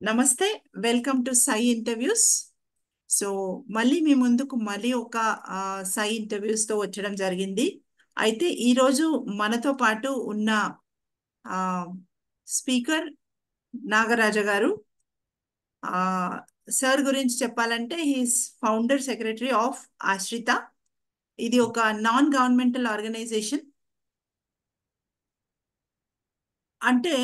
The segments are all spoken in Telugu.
నమస్తే, welcome to Sye interviews. So మళ్ళీ మీ ముందుకు మళ్ళీ ఒక సై ఇంటర్వ్యూస్ తో వచ్చడం జరిగింది. అయితే ఈరోజు మనతో పాటు ఉన్న ఆ, స్పీకర్ నాగరాజ గారు. ఆ, సార్ గురించి చెప్పాలంటే హీస్ ఫౌండర్ సెక్రటరీ ఆఫ్ ఆశ్రిత. ఇది ఒక నాన్ గవర్నమెంటల్ ఆర్గనైజేషన్. అంటే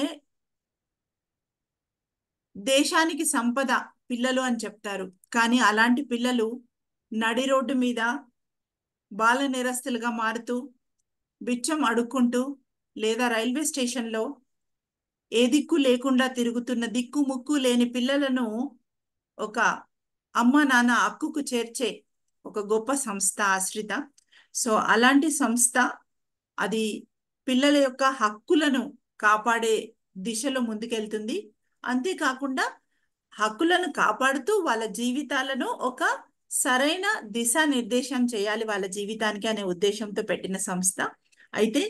దేశానికి సంపద పిల్లలు అని చెప్తారు, కానీ అలాంటి పిల్లలు నడి రోడ్డు మీద బాల నేరస్తులుగా మారుతూ బిచ్చం అడుక్కుంటూ లేదా రైల్వే స్టేషన్లో ఏ దిక్కు లేకుండా తిరుగుతున్న దిక్కు ముక్కు లేని పిల్లలను ఒక అమ్మ నాన్న హక్కుకు చేర్చే ఒక గొప్ప సంస్థ ఆశ్రిత. సో అలాంటి సంస్థ అది పిల్లల యొక్క హక్కులను కాపాడే దిశలో ముందుకెళ్తుంది. అంతేకాకుండా హక్కులను కాపాడుతూ వాళ్ళ జీవితాలను ఒక సరైన దిశానిర్దేశం చేయాలి వాళ్ళ జీవితానికి అనే ఉద్దేశంతో పెట్టిన సంస్థ. అయితే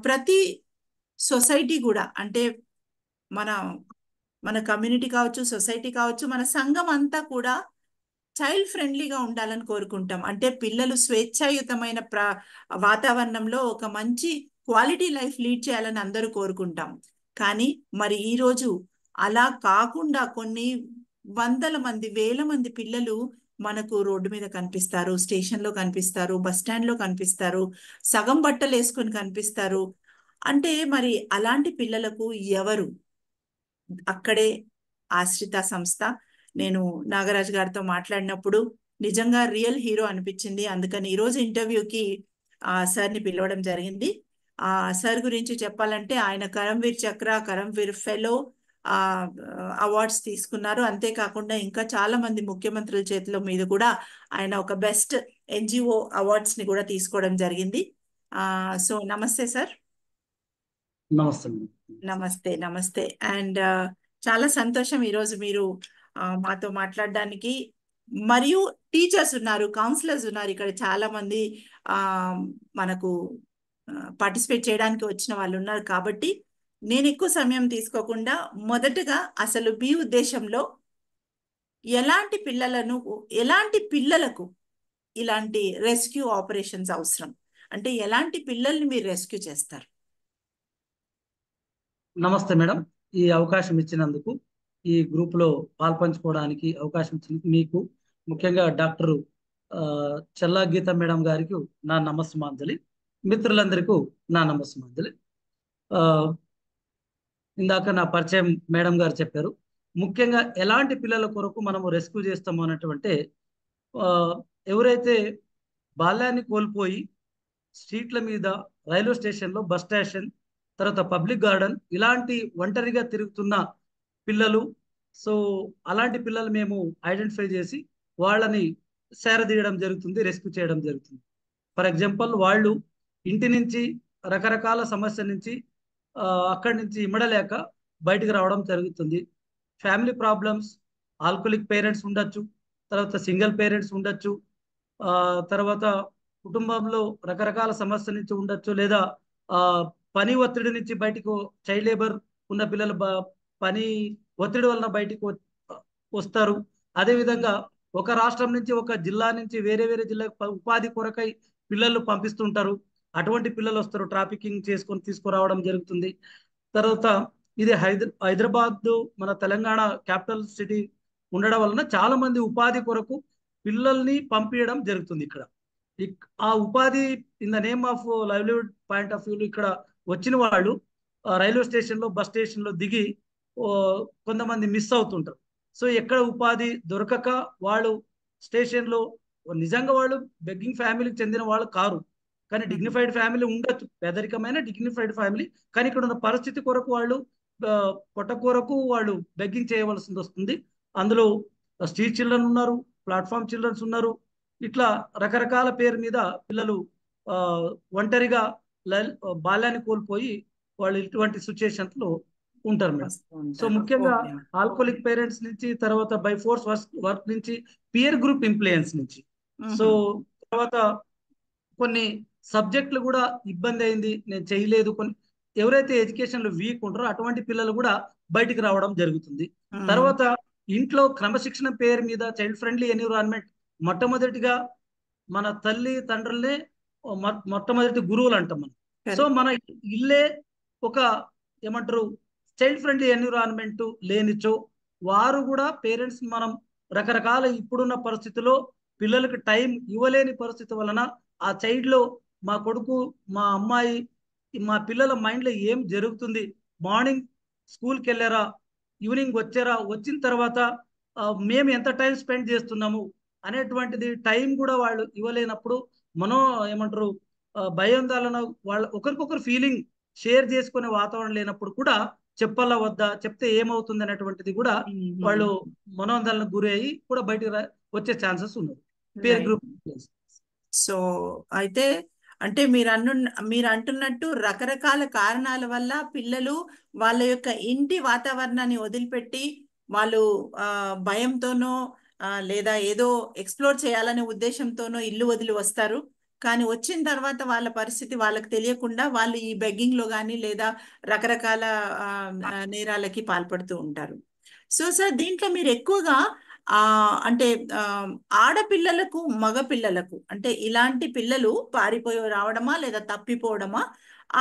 ప్రతి సొసైటీ కూడా, అంటే మన మన కమ్యూనిటీ కావచ్చు, సొసైటీ కావచ్చు, మన సంఘం అంతా కూడా చైల్డ్ ఫ్రెండ్లీగా ఉండాలని కోరుకుంటాం. అంటే పిల్లలు స్వేచ్ఛాయుతమైన వాతావరణంలో ఒక మంచి క్వాలిటీ లైఫ్ లీడ్ చేయాలని అందరూ కోరుకుంటాం. కానీ మరి ఈరోజు అలా కాకుండా కొన్ని వందల మంది, వేల మంది పిల్లలు మనకు రోడ్డు మీద కనిపిస్తారు, స్టేషన్లో కనిపిస్తారు, బస్ స్టాండ్లో కనిపిస్తారు, సగం బట్టలు వేసుకొని కనిపిస్తారు. అంటే మరి అలాంటి పిల్లలకు ఎవరు? అక్కడే ఆశ్రిత సంస్థ. నేను నాగరాజ్ గారితో మాట్లాడినప్పుడు నిజంగా రియల్ హీరో అనిపించింది. అందుకని ఈరోజు ఇంటర్వ్యూకి సార్ని పిలవడం జరిగింది. ఆ సార్ గురించి చెప్పాలంటే ఆయన కరంవీర్ చక్ర, కరంవీర్ ఫెలో అవార్డ్స్ తీసుకున్నారు. అంతేకాకుండా ఇంకా చాలా మంది ముఖ్యమంత్రుల చేతిలో మీద కూడా ఆయన ఒక బెస్ట్ ఎన్జిఓ అవార్డ్స్ ని కూడా తీసుకోవడం జరిగింది. సో నమస్తే సార్. నమస్తే. నమస్తే, నమస్తే. అండ్ చాలా సంతోషం ఈరోజు మీరు మాతో మాట్లాడడానికి. మరియు టీచర్స్ ఉన్నారు, కౌన్సిలర్స్ ఉన్నారు ఇక్కడ చాలా మంది ఆ మనకు పార్టిసిపేట్ చేయడానికి వచ్చిన వాళ్ళు ఉన్నారు. కాబట్టి నేను ఎక్కువ సమయం తీసుకోకుండా మొదటగా అసలు మీ ఉద్దేశంలో ఎలాంటి పిల్లలకు ఇలాంటి రెస్క్యూ ఆపరేషన్స్ అవసరం, అంటే ఎలాంటి పిల్లల్ని మీరు రెస్క్యూ చేస్తారు? నమస్తే మేడం, ఈ అవకాశం ఇచ్చినందుకు, ఈ గ్రూప్ లో పాల్పంచుకోవడానికి అవకాశం ఇచ్చినందుకు మీకు, ముఖ్యంగా డాక్టర్ చెల్లా గీత మేడం గారికి నా నమస్సుమాంజలి, మిత్రులందరికీ నా నమస్సుమాంజలి. ఇందాక నా పరిచయం మేడం గారు చెప్పారు. ముఖ్యంగా ఎలాంటి పిల్లల కొరకు మనము రెస్క్యూ చేస్తాము అన్నటువంటి, ఎవరైతే బాల్యాన్ని కోల్పోయి స్ట్రీట్ల మీద, రైల్వే స్టేషన్లో, బస్ స్టేషన్, తర్వాత పబ్లిక్ గార్డెన్, ఇలాంటి ఒంటరిగా తిరుగుతున్న పిల్లలు. సో అలాంటి పిల్లలు మేము ఐడెంటిఫై చేసి వాళ్ళని సేరదీయడం జరుగుతుంది, రెస్క్యూ చేయడం జరుగుతుంది. ఫర్ ఎగ్జాంపుల్, వాళ్ళు ఇంటి నుంచి రకరకాల సమస్య నుంచి అక్కడి నుంచి ఇమ్మడలేక బయటికి రావడం జరుగుతుంది. ఫ్యామిలీ ప్రాబ్లమ్స్, ఆల్కహాలిక్ పేరెంట్స్ ఉండొచ్చు, తర్వాత సింగిల్ పేరెంట్స్ ఉండొచ్చు, తర్వాత కుటుంబంలో రకరకాల సమస్య నుంచి ఉండొచ్చు, లేదా ఆ పని ఒత్తిడి నుంచి బయటకు, చైల్డ్ లేబర్ ఉన్న పిల్లలు పని ఒత్తిడి వలన బయటికి వస్తారు. అదేవిధంగా ఒక రాష్ట్రం నుంచి, ఒక జిల్లా నుంచి వేరే వేరే జిల్లాకు ఉపాధి కొరకై పిల్లలు పంపిస్తుంటారు. అటువంటి పిల్లలు వస్తారు, ట్రాఫికింగ్ చేసుకొని తీసుకురావడం జరుగుతుంది. తర్వాత ఇది హైదరాబాద్ మన తెలంగాణ క్యాపిటల్ సిటీ ఉండడం వలన చాలా మంది ఉపాధి కొరకు పిల్లల్ని పంపించడం జరుగుతుంది. ఇక్కడ ఆ ఉపాధి in the name of livelihood point of వ్యూలో ఇక్కడ వచ్చిన వాళ్ళు రైల్వే స్టేషన్లో, బస్ స్టేషన్లో దిగి కొంతమంది మిస్ అవుతుంటారు. సో ఎక్కడ ఉపాధి దొరకక వాళ్ళు స్టేషన్లో, నిజంగా వాళ్ళు బెగ్గింగ్ ఫ్యామిలీకి చెందిన వాళ్ళు కారు, కానీ డిగ్నిఫైడ్ ఫ్యామిలీ ఉండొచ్చు, పేదరికమైన డిగ్నిఫైడ్ ఫ్యామిలీ, కానీ ఇక్కడ ఉన్న పరిస్థితి కొరకు వాళ్ళు పొట్ట కొరకు వాళ్ళు బెగ్గింగ్ చేయవలసి వస్తుంది. అందులో స్ట్రీట్ చిల్డ్రన్ ఉన్నారు, ప్లాట్ఫామ్ చిల్డ్రన్స్ ఉన్నారు. ఇట్లా రకరకాల పేరు మీద పిల్లలు ఒంటరిగా బాల్యాన్ని కోల్పోయి వాళ్ళు ఇటువంటి సిచ్యుయేషన్స్ లో ఉంటారు మేడం. సో ముఖ్యంగా ఆల్కోలిక్ పేరెంట్స్ నుంచి, తర్వాత బై ఫోర్స్ వర్క్ నుంచి, పియర్ గ్రూప్ ఇన్ఫ్లుయెన్స్ నుంచి, సో తర్వాత కొన్ని సబ్జెక్టులు కూడా ఇబ్బంది అయింది, నేను చేయలేదు, కొన్ని ఎవరైతే ఎడ్యుకేషన్ లో వీక్ ఉంటారో అటువంటి పిల్లలు కూడా బయటికి రావడం జరుగుతుంది. తర్వాత ఇంట్లో క్రమశిక్షణ పేరు మీద చైల్డ్ ఫ్రెండ్లీ ఎన్విరాన్మెంట్ మొట్టమొదటిగా మన తల్లి తండ్రులనే మొట్టమొదటి గురువులు అంటాం మనం. సో మన ఇల్లే ఒక ఏమంటారు చైల్డ్ ఫ్రెండ్లీ ఎన్విరాన్మెంట్ లేనిచో వారు కూడా పేరెంట్స్ మనం రకరకాల ఇప్పుడున్న పరిస్థితిలో పిల్లలకి టైం ఇవ్వలేని పరిస్థితి వలన ఆ చైల్డ్ లో మా కొడుకు మా అమ్మాయి మా పిల్లల మైండ్ లో ఏం జరుగుతుంది, మార్నింగ్ స్కూల్కి వెళ్ళారా, ఈవినింగ్ వచ్చారా, వచ్చిన తర్వాత మేము ఎంత టైం స్పెండ్ చేస్తున్నాము అనేటువంటిది టైం కూడా వాళ్ళు ఇవ్వలేనప్పుడు మనం ఏమంటారు భయాందోళన వాళ్ళ ఒకరికొకరు ఫీలింగ్ షేర్ చేసుకునే వాతావరణం లేనప్పుడు కూడా చెప్పాలా వద్దా, చెప్తే ఏమవుతుంది అనేటువంటిది కూడా వాళ్ళు మనోందోళనకు గురి అయ్యి కూడా బయటికి వచ్చే ఛాన్సెస్ ఉన్నాయి పేర్ గ్రూప్. సో అయితే అంటే మీరు అంటున్నట్టు రకరకాల కారణాల వల్ల పిల్లలు వాళ్ళ యొక్క ఇంటి వాతావరణాన్ని వదిలిపెట్టి వాళ్ళు భయంతోనో లేదా ఏదో ఎక్స్ప్లోర్ చేయాలనే ఉద్దేశంతోనో ఇల్లు వదిలి వస్తారు. కానీ వచ్చిన తర్వాత వాళ్ళ పరిస్థితి వాళ్ళకి తెలియకుండా వాళ్ళు ఈ బెగ్గింగ్ లో కానీ లేదా రకరకాల నేరాలకి పాల్పడుతూ ఉంటారు. సో సార్ దీంట్లో మీరు ఎక్కువగా అంటే ఆడపిల్లలకు మగపిల్లలకు అంటే ఇలాంటి పిల్లలు పారిపోయి రావడమా లేదా తప్పిపోవడమా,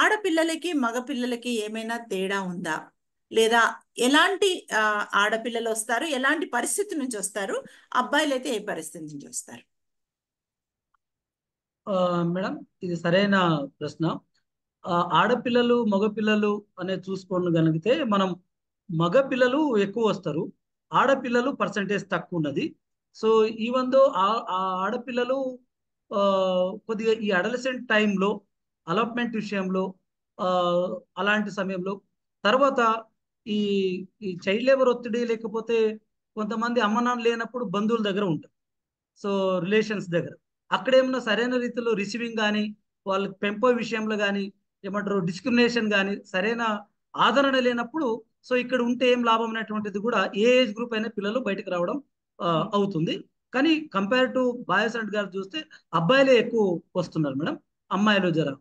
ఆడపిల్లలకి మగపిల్లలకి ఏమైనా తేడా ఉందా, లేదా ఎలాంటి ఆడపిల్లలు వస్తారు, ఎలాంటి పరిస్థితి నుంచి వస్తారు, అబ్బాయిలు అయితే ఏ పరిస్థితి నుంచి వస్తారు? మేడం ఇది సరైన ప్రశ్న. ఆడపిల్లలు మగపిల్లలు అనేది చూసుకోగలిగితే మనం మగపిల్లలు ఎక్కువ వస్తారు, ఆడపిల్లలు పర్సంటేజ్ తక్కువ ఉన్నది. సో ఈవెన్ దో ఆడపిల్లలు కొద్దిగా ఈ అడలసెంట్ టైంలో అలప్మెంట్ విషయంలో అలాంటి సమయంలో తర్వాత ఈ ఈ చైల్డ్ లేబర్ ఒత్తిడి లేకపోతే కొంతమంది అమ్మ నాన్న లేనప్పుడు బంధువుల దగ్గర ఉంటారు, సో రిలేషన్స్ దగ్గర అక్కడ ఏమన్నా సరైన రీతిలో రిసీవింగ్ కానీ వాళ్ళకి పెంపో విషయంలో కానీ ఏమంటారు డిస్క్రిమినేషన్ కానీ సరైన ఆదరణ లేనప్పుడు సో ఇక్కడ ఉంటే ఏం లాభం అనేటువంటిది కూడా ఏ ఏజ్ గ్రూప్ అయినా పిల్లలు బయటకు రావడం అవుతుంది. కానీ compare to boys and girls చూస్తే అబ్బాయిలే ఎక్కువ వస్తున్నారు మేడం, అమ్మాయిలు జర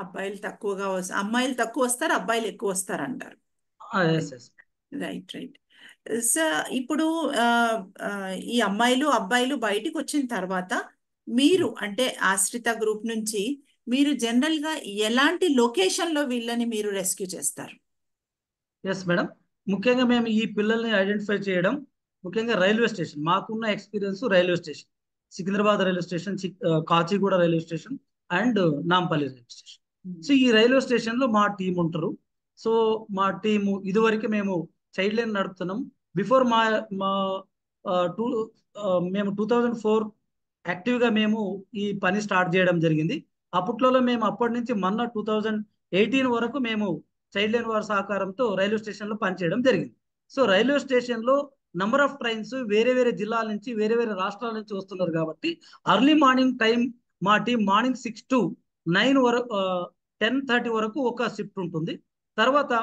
అబ్బాయిలు తక్కువగా అమ్మాయిలు తక్కువ వస్తారు, అబ్బాయిలు ఎక్కువ వస్తారు అంటారు. Right right sir. ఇప్పుడు ఈ అమ్మాయిలు అబ్బాయిలు బయటికి వచ్చిన తర్వాత మీరు అంటే ఆశ్రిత గ్రూప్ నుంచి మీరు జనరల్ గా ఎలాంటి లొకేషన్ లో వీళ్ళని మీరు రెస్క్యూ చేస్తారు? ఎస్ మేడం, ముఖ్యంగా మేము ఈ పిల్లల్ని ఐడెంటిఫై చేయడం ముఖ్యంగా రైల్వే స్టేషన్, మాకున్న experience railway station, Secunderabad railway station, Kachiguda railway station and Nampally railway station. So ఈ రైల్వే స్టేషన్ లో మా టీం ఉంటారు. సో మా టీము ఇదివరకు మేము చైల్డ్ లైన్ నడుపుతున్నాం. బిఫోర్ మా మా మేము 2004 యాక్టివ్గా మేము ఈ పని స్టార్ట్ చేయడం జరిగింది. అప్పట్లో మేము అప్పటి నుంచి మొన్న 2018 వరకు మేము చైల్డ్ లైన్ వారి సహకారంతో రైల్వే స్టేషన్లో పనిచేయడం జరిగింది. సో రైల్వే స్టేషన్లో నంబర్ ఆఫ్ ట్రైన్స్ వేరే వేరే జిల్లాల నుంచి వేరే వేరే రాష్ట్రాల నుంచి వస్తున్నారు కాబట్టి అర్లీ మార్నింగ్ టైం మా టీం మార్నింగ్ 6 to 9 వరకు 10:30 వరకు ఒక షిఫ్ట్ ఉంటుంది. తర్వాత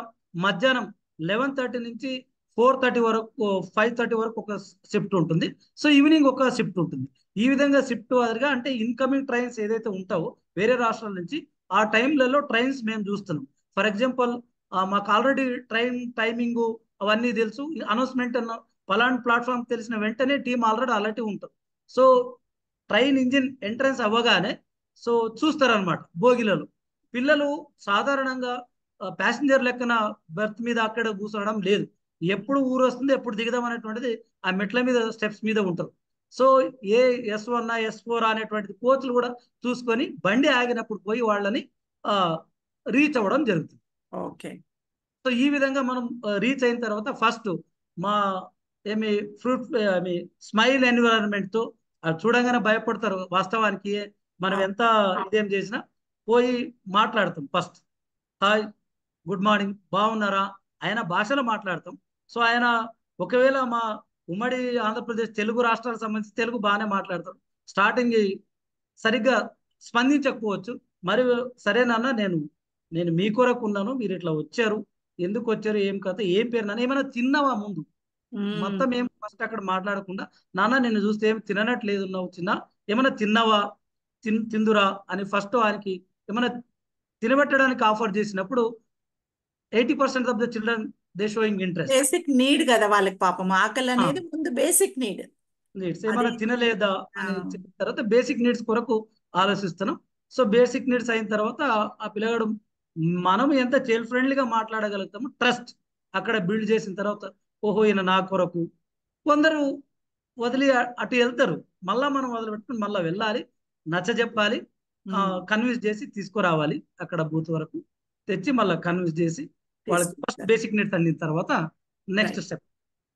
మధ్యాహ్నం 11:30 నుంచి 4:30 వరకు 5:30 వరకు ఒక షిఫ్ట్ ఉంటుంది. సో ఈవినింగ్ ఒక షిఫ్ట్ ఉంటుంది. ఈ విధంగా షిఫ్ట్ వారిగా అంటే ఇన్కమింగ్ ట్రైన్స్ ఏదైతే ఉంటావో వేరే రాష్ట్రాల నుంచి ఆ టైంలలో ట్రైన్స్ మేము చూస్తున్నాం. ఫర్ ఎగ్జాంపుల్ మాకు ఆల్రెడీ ట్రైన్ టైమింగ్ అవన్నీ తెలుసు, అనౌన్స్మెంట్ అన్న పలానా ప్లాట్ఫామ్ తెలిసిన వెంటనే టీం ఆల్రెడీ అలర్ట్ ఉంటాం. సో ట్రైన్ ఇంజిన్ ఎంట్రన్స్ అవ్వగానే సో చూస్తారనమాట బోగిలలో పిల్లలు సాధారణంగా ప్యాసింజర్ లెక్కన బెర్త్ మీద అక్కడ కూర్చోవడం లేదు, ఎప్పుడు ఊరు వస్తుంది ఎప్పుడు దిగుదాం అనేటువంటిది ఆ మెట్ల మీద స్టెప్స్ మీద ఉంటారు. సో ఏ S1 S4 అనేటువంటిది కోచ్లు కూడా చూసుకొని బండి ఆగినప్పుడు పోయి వాళ్ళని రీచ్ అవ్వడం జరుగుతుంది. ఓకే. సో ఈ విధంగా మనం రీచ్ అయిన తర్వాత ఫస్ట్ మా ఫ్రూట్ స్మైల్ ఎన్విరాన్మెంట్ తో చూడంగానే భయపడతారు. వాస్తవానికి మనం ఎంత ఇదేం చేసినా పోయి మాట్లాడతాం. ఫస్ట్ హాయ్ గుడ్ మార్నింగ్ బాగున్నారా ఆయన భాషలో మాట్లాడతాం. సో ఆయన ఒకవేళ మా ఉమ్మడి ఆంధ్రప్రదేశ్ తెలుగు రాష్ట్రాలకు సంబంధించి తెలుగు బాగానే మాట్లాడతారు. స్టార్టింగ్ సరిగ్గా స్పందించకపోవచ్చు, మరి సరేనన్నా నేను మీ కొరకు ఉన్నాను, మీరు ఇట్లా వచ్చారు, ఎందుకు వచ్చారు, ఏం కథ, ఏం పేరు నాన్న, ఏమైనా తిన్నావా ముందు మొత్తం ఏం ఫస్ట్ అక్కడ మాట్లాడకుండా నాన్న నిన్ను చూస్తే ఏం తిననట్లేదు ఉన్నావు చిన్న, ఏమైనా తిన్నావా, తిందురా అని ఫస్ట్ ఆయనకి ఏమైనా తినబెట్టడానికి ఆఫర్ చేసినప్పుడు 80% of the children they sowing interest. Basic need కదా వాళ్ళకి, పాపం ఆకలి అనేది ముందు బేసిక్ నీడ్. నీడ్స్ అది ఏమైనా తినలేదా ఆ, అని చెప్పిన తర్వాత బేసిక్ నీడ్స్ కొరకు ఆలోచిస్తున్నాం. సో బేసిక్ నీడ్స్ అయిన తర్వాత ఆ పిల్లగాడు మనం ఎంత చైల్డ్ ఫ్రెండ్లీగా మాట్లాడగలుగుతామో ట్రస్ట్ అక్కడ బిల్డ్ చేసిన తర్వాత, ఓహో ఈయన నా కొరకు. కొందరు వదిలి అటు వెళ్తారు, మళ్ళా మనం వదిలిపెట్టుకుని మళ్ళీ వెళ్ళాలి, నచ్చ చెప్పాలి, ఉమ్, కన్విన్స్ చేసి తీసుకురావాలి. అక్కడ బూత్ వరకు తెచ్చి మళ్ళీ కన్విన్స్ చేసి వాళ్ళకి ఫస్ట్ తీసుకుంటారు. బేసిక్ నీడ్స్ అందిన తర్వాత next right. Step.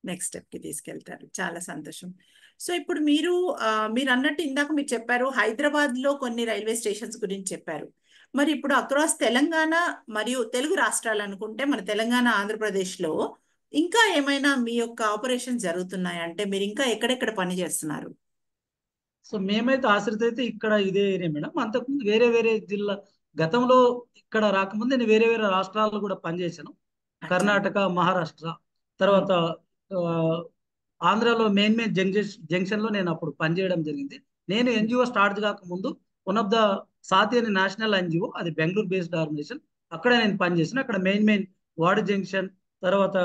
Next step కి తీసుకెళ్తారు. చాలా సంతోషం. సో ఇప్పుడు మీరు అన్నట్టు ఇందాక మీరు చెప్పారు హైదరాబాద్ లో కొన్ని రైల్వే స్టేషన్స్ గురించి చెప్పారు. మరి ఇప్పుడు అక్రాస్ తెలంగాణ మరియు తెలుగు రాష్ట్రాలు అనుకుంటే, మన తెలంగాణ ఆంధ్రప్రదేశ్ లో ఇంకా ఏమైనా మీ యొక్క ఆపరేషన్ జరుగుతున్నాయా? అంటే మీరు ఇంకా ఎక్కడెక్కడ పని చేస్తున్నారు? సో మేమైతే ఆశ్రిత అయితే ఇక్కడ ఇదే ఏరియా మేడం. అంతకుముందు వేరే వేరే జిల్లా, గతంలో ఇక్కడ రాకముందు నేను వేరే వేరే రాష్ట్రాల్లో కూడా పనిచేశాను. అచ్చా. కర్ణాటక, మహారాష్ట్ర, ఉమ్, తర్వాత ఆ, ఆంధ్రాలో మెయిన్ మెయిన్ జంక్షన్ లో నేను అప్పుడు పనిచేయడం జరిగింది. నేను ఎన్జిఓ స్టార్ట్ కాకముందు వన్ ఆఫ్ ద సాతి అని నేషనల్ ఎన్జిఓ, అది బెంగళూరు బేస్డ్ ఆర్గనైజేషన్. అక్కడ నేను పనిచేసిన, అక్కడ మెయిన్ మెయిన్ వార్డ్ జంక్షన్, తర్వాత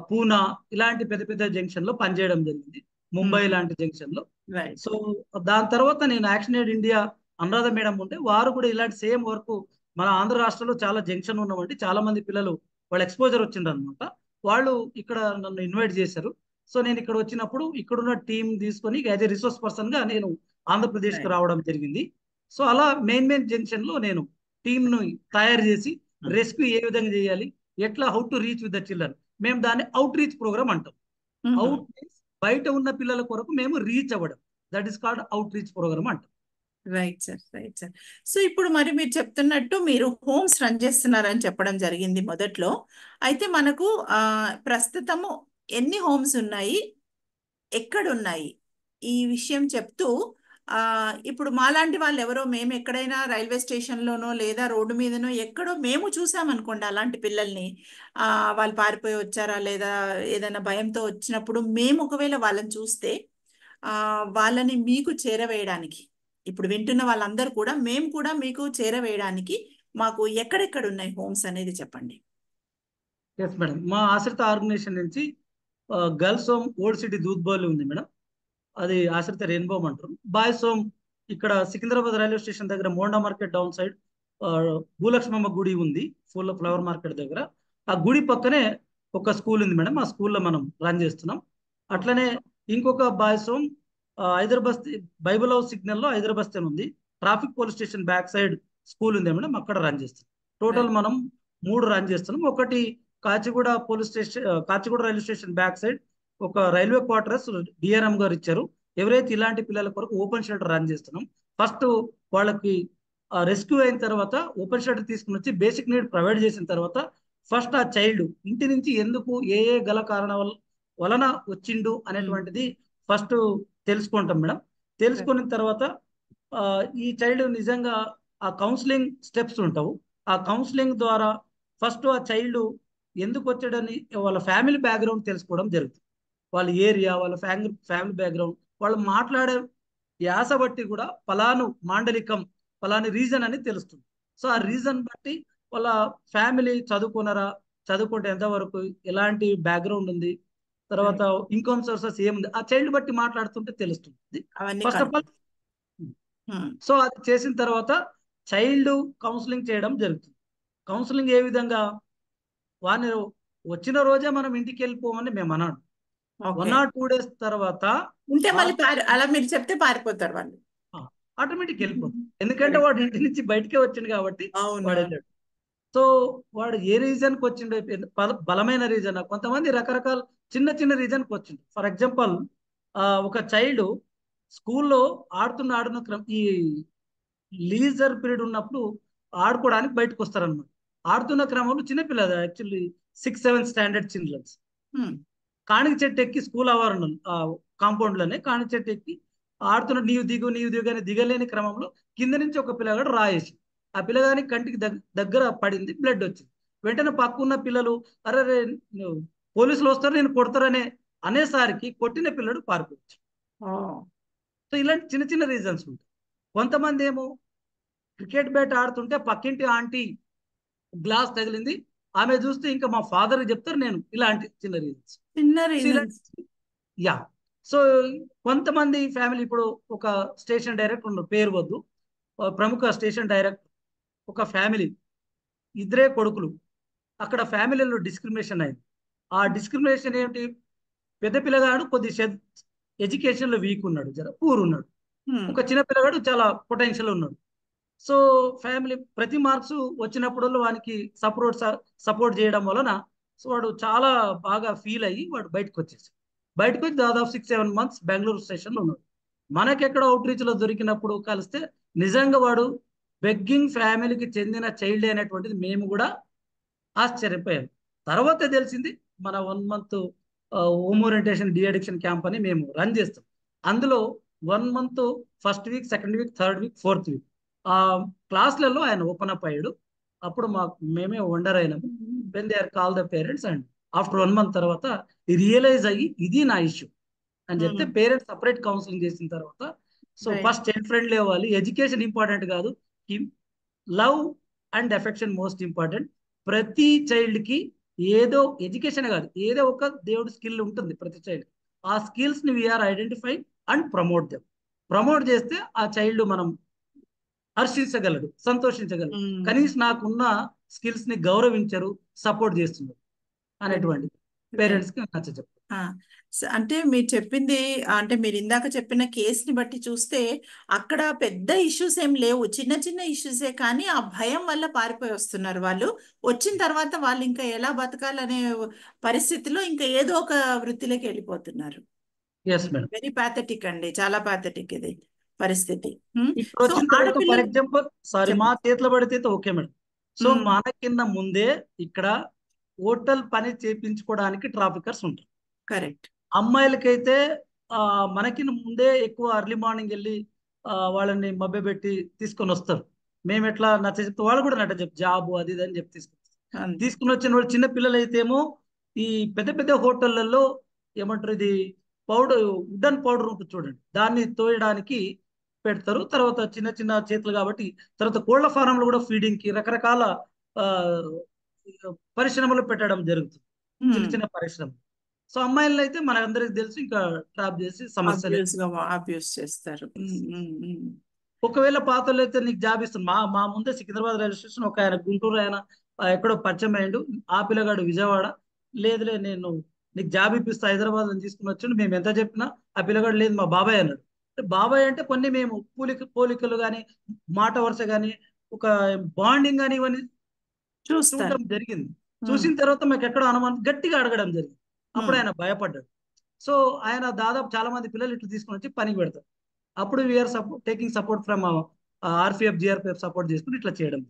పూనా ఇలాంటి పెద్ద పెద్ద జంక్షన్ లో పనిచేయడం జరిగింది, ముంబై లాంటి జంక్షన్ లో. రైట్. సో దాని తర్వాత నేను action aid India Anuradha madam ఉంటే వారు కూడా ఇలాంటి సేమ్ వర్క్, మన ఆంధ్ర రాష్ట్రంలో చాలా జంక్షన్ ఉన్నామంటే చాలా మంది పిల్లలు వాళ్ళ ఎక్స్పోజర్ వచ్చిండ్రు అనమాట. వాళ్ళు ఇక్కడ నన్ను ఇన్వైట్ చేశారు. సో నేను ఇక్కడ వచ్చినప్పుడు ఇక్కడున్న టీం తీసుకొని యాజ్ ఎ రిసోర్స్ పర్సన్ గా నేను ఆంధ్రప్రదేశ్కి రైట్. రావడం జరిగింది. సో అలా మెయిన్ మెయిన్ జంక్షన్ లో నేను టీంను తయారు చేసి రెస్క్యూ ఏ విధంగా చేయాలి, ఎట్లా how to reach with the children, మేము దాన్ని అవుట్ రీచ్ ప్రోగ్రామ్ అంటాం. అవుట్ మీన్స్ బయట ఉన్న పిల్లల కొరకు మేము రీచ్ అవ్వడం, that is called out reach program అంటాం. Right sir. Right sir. So ఇప్పుడు మరి మీరు చెప్తున్నట్టు మీరు హోమ్స్ రన్ చేస్తున్నారని చెప్పడం జరిగింది మొదట్లో. అయితే మనకు ప్రస్తుతము ఎన్ని హోమ్స్ ఉన్నాయి, ఎక్కడున్నాయి, ఈ విషయం చెప్తూ ఇప్పుడు మాలాంటి వాళ్ళు ఎవరో, మేము ఎక్కడైనా రైల్వే స్టేషన్లోనో లేదా రోడ్డు మీదనో ఎక్కడో మేము చూసామనుకోండి అలాంటి పిల్లల్ని, ఆ, వాళ్ళు పారిపోయి వచ్చారా లేదా ఏదైనా భయంతో వచ్చినప్పుడు మేము ఒకవేళ వాళ్ళని చూస్తే ఆ వాళ్ళని మీకు చేరవేయడానికి, ఇప్పుడు వింటున్న వాళ్ళందరూ కూడా మేము కూడా మీకు చేరవేయడానికి మాకు ఎక్కడెక్కడ ఉన్నాయి హోమ్స్ అనేది చెప్పండి. ఎస్ మేడం, మా ఆశ్రిత ఆర్గనైజేషన్ నుంచి girls home old city Doodhbowli ఉంది మేడం, అది ఆశ్రిత రెయిన్బో అంటారు. బాయ్స్ హోమ్ ఇక్కడ సికింద్రాబాద్ రైల్వే స్టేషన్ దగ్గర Monda market down side Bhoolakshmamma గుడి ఉంది, ఫ్లవర్ మార్కెట్ దగ్గర. ఆ గుడి పక్కనే ఒక స్కూల్ ఉంది మేడం, ఆ స్కూల్లో మనం రన్ చేస్తున్నాం. ఓకే. అట్లనే ఇంకొక boys home Hyderabad bible house signal లో హైదరాబాద్ ఉంది, traffic police station back side school ఉంది మేడం, అక్కడ రన్ చేస్తున్నాం. Total right. మనం 3 రన్ చేస్తున్నాం. ఒకటి Kachiguda police station, Kachiguda railway station back side ఒక రైల్వే క్వార్టర్స్ డిఆర్ఎం గారు ఇచ్చారు. ఎవరైతే ఇలాంటి పిల్లల కొరకు ఓపెన్ షెల్టర్ రన్ చేస్తున్నాం, ఫస్ట్ వాళ్ళకి రెస్క్యూ అయిన తర్వాత ఓపెన్ షెల్టర్ తీసుకుని వచ్చి బేసిక్ నీడ్ ప్రొవైడ్ చేసిన తర్వాత ఫస్ట్ ఆ చైల్డ్ ఇంటి నుంచి ఎందుకు ఏ ఏ గల కారణం వలన వచ్చిండు అనేటువంటిది ఫస్ట్ తెలుసుకుంటాం మేడం. తెలుసుకున్న తర్వాత ఈ చైల్డ్ నిజంగా ఆ కౌన్సిలింగ్ స్టెప్స్ ఉంటావు, ఆ కౌన్సిలింగ్ ద్వారా ఫస్ట్ ఆ చైల్డ్ ఎందుకు వచ్చాడని వాళ్ళ ఫ్యామిలీ బ్యాక్గ్రౌండ్ తెలుసుకోవడం జరుగుతుంది. వాళ్ళ ఏరియా, వాళ్ళ ఫ్యామిలీ బ్యాక్గ్రౌండ్, వాళ్ళు మాట్లాడే యాస బట్టి కూడా ఫలాను మాండలికం, ఫలాని రీజన్ అని తెలుస్తుంది. సో ఆ రీజన్ బట్టి వాళ్ళ ఫ్యామిలీ చదువుకున్నారా, చదువుకుంటే ఎంతవరకు, ఎలాంటి బ్యాక్గ్రౌండ్ ఉంది, తర్వాత రైట్. ఇన్కమ్ సోర్సెస్ ఏముంది, ఆ చైల్డ్ బట్టి మాట్లాడుతుంటే తెలుస్తుంది అవన్నీ ఫస్ట్ ఆఫ్ ఆల్. సో అది చేసిన తర్వాత చైల్డ్ కౌన్సిలింగ్ చేయడం జరుగుతుంది. కౌన్సిలింగ్ ఏ విధంగా, వాడిని వచ్చిన రోజే మనం ఇంటికి వెళ్ళిపోమని మేము అన్నాడు. ఓకే. 1 or 2 days తర్వాత ఉంటే మళ్ళీ హాస్పిటల్ అలా మీరు చెప్తే పారిపోతారు వాళ్ళు. ఆటోమేటిక్ వెళ్ళిపోతుంది, ఎందుకంటే కరెక్ట్. వాడు ఇంటి నుంచి బయటకే వచ్చిండు కాబట్టి అవును. వాడు వెళ్ళాడు. సో వాడు ఏ రీజన్కి వచ్చిండో, బలమైన రీజన్, కొంతమంది రకరకాల చిన్న చిన్న రీజన్కి వచ్చిండు. ఫర్ ఎగ్జాంపుల్ ఒక చైల్డ్ స్కూల్లో ఆడుతున్న ఈ లీజర్ పీరియడ్ ఉన్నప్పుడు ఆడుకోవడానికి బయటకు వస్తారనమాట. ఆడుతున్న క్రమంలో చిన్నపిల్లలు, యాక్చువల్లీ 6th-7th స్టాండర్డ్ చిల్డ్రన్స్ హ్మ్. కాణిక చెట్టు ఎక్కి స్కూల్ ఆవరణం కాంపౌండ్ లోనే కాణిక చెట్టు ఎక్కి ఆడుతున్న, నీవు దిగు నీవు దిగు అని దిగలేని క్రమంలో కింద నుంచి ఒక పిల్లగాడు రాయేసి ఆ పిల్లగాని కంటికి దగ్గర పడింది, బ్లడ్ వచ్చింది. వెంటనే పక్కన్న పిల్లలు అరే రే, పోలీసులు వస్తారు నేను కొడతారనే అనేసరికి కొట్టిన పిల్లడు పారిపోవచ్చు. ఓ. సో ఇలాంటి చిన్న చిన్న రీజన్స్ ఉంటాయి. కొంతమంది ఏమో క్రికెట్ బ్యాట్ ఆడుతుంటే పక్కింటి ఆంటీ గ్లాస్ తగిలింది, ఆమె చూస్తే ఇంకా మా ఫాదర్ చెప్తారు, నేను ఇలాంటి చిన్న రీజన్స్. చిన్న సో రీజన్స్. యా. సో కొంతమంది ఫ్యామిలీ, ఇప్పుడు ఒక స్టేషన్ డైరెక్టర్ ఉన్నారు, పేరు వద్దు, ప్రముఖ స్టేషన్ డైరెక్టర్, ఒక ఫ్యామిలీ, ఇద్దరే కొడుకులు, అక్కడ ఫ్యామిలీలో డిస్క్రిమినేషన్ అయింది. ఆ డిస్క్రిమినేషన్ ఏంటి, పెద్ద పిల్లగాడు కొద్ది ఎడ్యుకేషన్ లో వీక్ ఉన్నాడు, జర పూర్ ఉన్నాడు, ఒక చిన్న పిల్లగాడు చాలా పొటెన్షియల్ ఉన్నాడు. సో ఫ్యామిలీ ప్రతి మార్క్స్ వచ్చినప్పుడు వానికి సపోర్ట్ చేయడం వలన సో వాడు చాలా బాగా ఫీల్ అయ్యి వాడు బయటకు వచ్చేసి, బయటకు వచ్చి దాదాపు 6-7 months బెంగళూరు స్టేషన్లో ఉన్నాడు. మనకెక్కడ అవుట్ రీచ్ లో దొరికినప్పుడు కలిస్తే నిజంగా వాడు బెగ్గింగ్ ఫ్యామిలీకి చెందిన చైల్డ్ అనేటువంటిది మేము కూడా ఆశ్చర్యపోయాం. తర్వాత తెలిసింది, మన 1 month home orientation de addiction camp అని మేము రన్ చేస్తాం. అందులో 1 month first week, second week, third week, fourth week ఆ క్లాస్లలో ఆయన ఓపెన్ అప్ అయ్యాడు. అప్పుడు మేమే వండర్ అయినాము. When they are call the parents, and after 1 month తర్వాత రియలైజ్ అయ్యి ఇది నా ఇష్యూ అని చెప్తే పేరెంట్స్ సపరేట్ కౌన్సిలింగ్ చేసిన తర్వాత, సో ఫస్ట్ చైల్డ్ ఫ్రెండ్లీ అవ్వాలి, ఎడ్యుకేషన్ ఇంపార్టెంట్ కాదు, love and affection most important. ప్రతి చైల్డ్ కి ఏదో ఎడ్యుకేషన్ కాదు, ఏదో ఒక దేవుడి స్కిల్ ఉంటుంది ప్రతి చైల్డ్. ఆ స్కిల్స్ ని వీఆర్ ఐడెంటిఫై అండ్ ప్రమోట్ చేస్తే ఆ చైల్డ్ మనం హర్షించగలడు, సంతోషించగలడు. కనీసం నాకున్న స్కిల్స్ ని గౌరవించరు, సపోర్ట్ చేస్తున్నారు అనేటువంటి పేరెంట్స్ కి నచ్చ చెప్పు. అంటే మీరు చెప్పింది, అంటే మీరు ఇందాక చెప్పిన కేసుని బట్టి చూస్తే అక్కడ పెద్ద ఇష్యూస్ ఏం లేవు, చిన్న చిన్న ఇష్యూసే, కానీ ఆ భయం వల్ల పారిపోయి వస్తున్నారు వాళ్ళు. వచ్చిన తర్వాత వాళ్ళు ఇంకా ఎలా బతకాలనే పరిస్థితిలో ఇంకా ఏదో ఒక వృత్తిలోకి వెళ్ళిపోతున్నారు. Yes madam. వెరీ పాథెటిక్ అండి, చాలా పాథెటిక్ ఇది పరిస్థితి. ఇప్పుడు సో వచ్చిన తర్వాత ఫర్ ఆడపిల్లలు ఎగ్జాంపుల్, సారీ, మా చేతిలో పడితే ఓకే మేడం. సో మనకిన్న ముందే ఇక్కడ హోటల్ పని చేయించుకోవడానికి ట్రాఫికర్స్ ఉంటారు. కరెక్ట్. అమ్మాయిలకైతే మనకి ముందే ఎక్కువ అర్లీ మార్నింగ్ వెళ్ళి వాళ్ళని మభ్యపెట్టి తీసుకొని వస్తారు. మేము ఎట్లా నచ్చ చెప్తే వాళ్ళు కూడా నచ్చ చెప్తారు, జాబ్ అది ఇది అని చెప్పి తీసుకుని వచ్చిన వాళ్ళు. చిన్న పిల్లలు అయితేమో ఈ పెద్ద పెద్ద హోటళ్లలో ఏమంటారు, ఇది పౌడర్, వుడన్ పౌడర్ ఉంటుంది చూడండి, దాన్ని తోయడానికి పెడతారు. తర్వాత చిన్న చిన్న చేతులు కాబట్టి, తర్వాత కోళ్ల ఫారంలు కూడా ఫీడింగ్ కి రకరకాల ఆ, పరిశ్రమలు పెట్టడం జరుగుతుంది, చిన్న చిన్న పరిశ్రమలు. సో అమ్మాయిలు అయితే మనందరికి తెలుసు, ఇంకా ట్రాప్ చేసి సమస్యలు అబ్యూస్ చేస్తారు. ఒకవేళ పాతలు అయితే నీకు జాబ్ ఇస్తుంది. మా ముందే సికింద్రాబాద్ రైల్వే స్టేషన్ ఒక ఆయన, గుంటూరు ఆయన, ఎక్కడో పరిచయం అయ్యాడు. ఆ పిల్లగాడు విజయవాడ, లేదులే నేను నీకు జాబ్ ఇప్పిస్తా హైదరాబాద్ అని తీసుకుని వచ్చాడు. మేము ఎంత చెప్పినా ఆ పిల్లగాడు లేదు మా బాబాయ్ అన్నాడు. బాబాయ్ అంటే కొన్ని మేము పోలికలు కానీ, మాట వరుస కానీ, ఒక బాండింగ్ కానీ ఇవన్నీ చూడడం జరిగింది. చూసిన తర్వాత మాకు ఎక్కడో అనుమానం, గట్టిగా అడగడం జరిగింది. అప్పుడు ఆయన భయపడ్డాడు. సో ఆయన దాదాపు చాలా మంది పిల్లలు ఇట్లా తీసుకుని వచ్చి పనికి పెడతారు. అప్పుడు we're taking support from RPF, GRPF support చేసుకుని ఇట్లా చేయడం.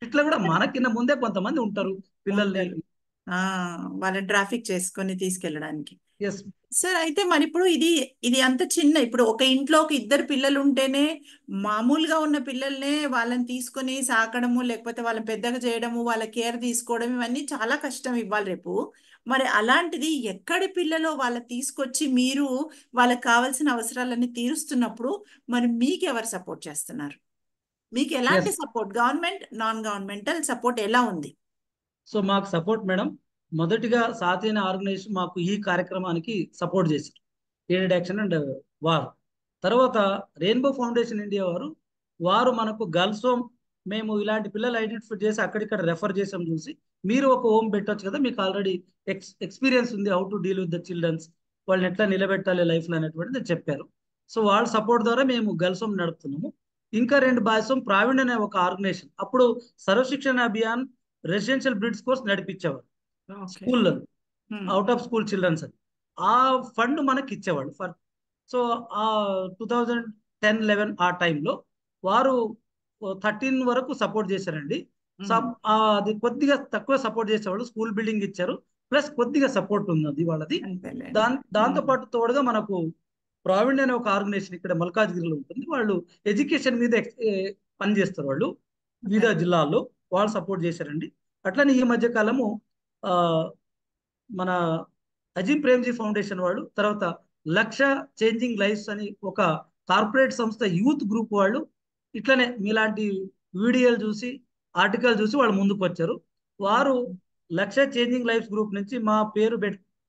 ఇట్లా కూడా మనకిన్న ముందే కొంతమంది ఉంటారు పిల్లల్ని వాళ్ళని ట్రాఫిక్ చేసుకొని తీసుకెళ్ళడానికి. ఎస్ సార్, అయితే మరి ఇప్పుడు ఇది అంత చిన్న, ఇప్పుడు ఒక ఇంట్లో ఒక ఇద్దరు పిల్లలు ఉంటేనే మామూలుగా ఉన్న పిల్లల్నే వాళ్ళని తీసుకొని సాకడము, లేకపోతే వాళ్ళని పెద్దగా చేయడము, వాళ్ళ కేర్ తీసుకోవడం, ఇవన్నీ చాలా కష్టం ఇవ్వాలి రేపు. మరి అలాంటిది ఎక్కడి పిల్లలో వాళ్ళ తీసుకొచ్చి మీరు వాళ్ళకి కావాల్సిన అవసరాలన్నీ తీరుస్తున్నప్పుడు మరి మీకు ఎవరు సపోర్ట్ చేస్తున్నారు? మీకు ఎలాంటి support, government, non governmental support ఎలా ఉంది? సో మాకు సపోర్ట్ మేడం, మొదటిగా సాతి అనే ఆర్గనైజేషన్ మాకు ఈ కార్యక్రమానికి సపోర్ట్ చేశారు, ఎయిడ్ యాక్షన్ అండ్ వార్. తర్వాత రెయిన్బో ఫౌండేషన్ ఇండియా వారు మనకు గర్ల్స్ హోమ్, మేము ఇలాంటి పిల్లలు ఐడెంటిఫై చేసి అక్కడిక్కడ రెఫర్ చేసాం, చూసి మీరు ఒక హోమ్ పెట్టొచ్చు కదా, మీకు ఆల్రెడీ ఎక్స్పీరియన్స్ ఉంది, how to deal with the childrens, వాళ్ళని ఎట్లా నిలబెట్టాలి లైఫ్లో అనేటువంటిది చెప్పారు. సో వాళ్ళ సపోర్ట్ ద్వారా మేము గర్ల్స్ హోమ్ నడుపుతున్నాము. ఇంకా 2 బాయ్స్ హోమ్, ప్రావీణ్ అనే ఒక ఆర్గనైజేషన్, అప్పుడు సర్వశిక్షణ అభియాన్ రెసిడెన్షియల్ బ్రిడ్స్ కోర్స్ నడిపించేవారు స్కూల్లో, అవుట్ ఆఫ్ స్కూల్ చిల్డ్రన్స్ అని. ఆ ఫండ్ మనకి ఇచ్చేవాళ్ళు సో ఆ 2010-11 ఆ టైంలో వారు 13 వరకు సపోర్ట్ చేశారండి. అది కొద్దిగా తక్కువ సపోర్ట్ చేసేవాళ్ళు, స్కూల్ బిల్డింగ్ ఇచ్చారు, ప్లస్ కొద్దిగా సపోర్ట్ ఉంది వాళ్ళది. దాంతో పాటు తోడుగా మనకు ప్రావీణ్ అనే ఒక ఆర్గనైజేషన్ ఇక్కడ మల్కాజ్గిరిలో ఉంటుంది, వాళ్ళు ఎడ్యుకేషన్ మీద పనిచేస్తారు, వాళ్ళు వివిధ జిల్లాల్లో, వాళ్ళు సపోర్ట్ చేశారండి. అట్లనే ఈ మధ్య కాలము మన అజీం ప్రేమ్జీ ఫౌండేషన్ వాళ్ళు, తర్వాత లక్ష చేంజింగ్ లైఫ్స్ అని ఒక కార్పొరేట్ సంస్థ యూత్ గ్రూప్ వాళ్ళు ఇట్లనే మీలాంటి వీడియోలు చూసి ఆర్టికల్ చూసి వాళ్ళు ముందుకు వచ్చారు. వారు లక్ష చేంజింగ్ లైఫ్ గ్రూప్ నుంచి మా పేరు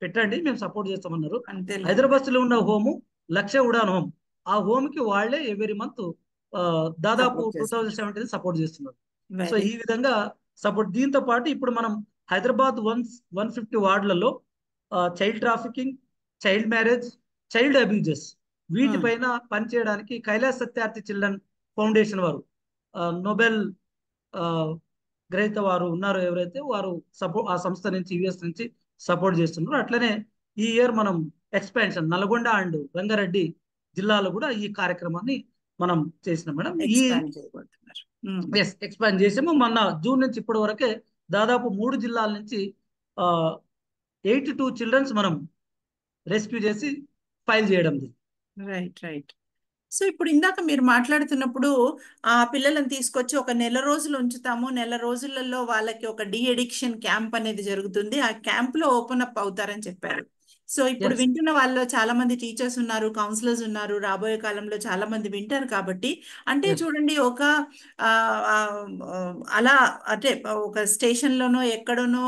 పెట్టండి మేము సపోర్ట్ చేస్తామన్నారు. అంతేలే. హైదరాబాద్ లో ఉన్న హోము లక్ష ఉడాన్ హోమ్. ఆ హోమ్ కి వాళ్ళే ఎవ్రీ మంత్ దాదాపు సపోర్ట్ చేస్తారు. 2017 సపోర్ట్ చేస్తున్నారు. సో వెరీ ఈ విధంగా సపోర్ట్. దీంతో పాటు ఇప్పుడు మనం హైదరాబాద్ 150 వార్డులలో child trafficking, child marriage, child abuses వీటిపైన పనిచేయడానికి కైలాస్ సత్యార్థి చిల్డ్రన్ ఫౌండేషన్ వారు నోబెల్ గ్రహీత వారు ఉన్నారు ఎవరైతే వారు ఆ సంస్థ నుంచి యుఎస్ నుంచి సపోర్ట్ చేస్తున్నారు. అట్లనే ఈ ఇయర్ మనం ఎక్స్పాన్షన్ నల్గొండ అండ్ రంగారెడ్డి జిల్లాలో కూడా ఈ కార్యక్రమాన్ని మనం చేసినాం మేడం. ఈ ఎక్స్పాండ్ చేయబోతున్నారు. ఎక్స్పాండ్ చేసాము. మొన్న జూన్ నుంచి ఇప్పటి వరకే దాదాపు 3 జిల్లాల నుంచి 82 చిల్డ్రన్స్ మనం రెస్క్యూ చేసి ఫైల్ చేయడం. Right right. సో ఇప్పుడు ఇందాక మీరు మాట్లాడుతున్నప్పుడు ఆ పిల్లలను తీసుకొచ్చి ఒక నెల రోజులు ఉంచుతాము, నెల రోజులలో వాళ్ళకి ఒక డి అడిక్షన్ క్యాంప్ అనేది జరుగుతుంది, ఆ క్యాంప్ లో ఓపెన్ అప్ అవుతారని చెప్పారు. సో ఇప్పుడు Yes. వింటున్న వాళ్ళలో చాలా మంది టీచర్స్ ఉన్నారు, కౌన్సిలర్స్ ఉన్నారు, రాబోయే కాలంలో చాలా మంది వింటారు. కాబట్టి అంటే Yes. చూడండి, ఒక ఆ, ఆ, అలా అంటే ఒక స్టేషన్ లోనో ఎక్కడనో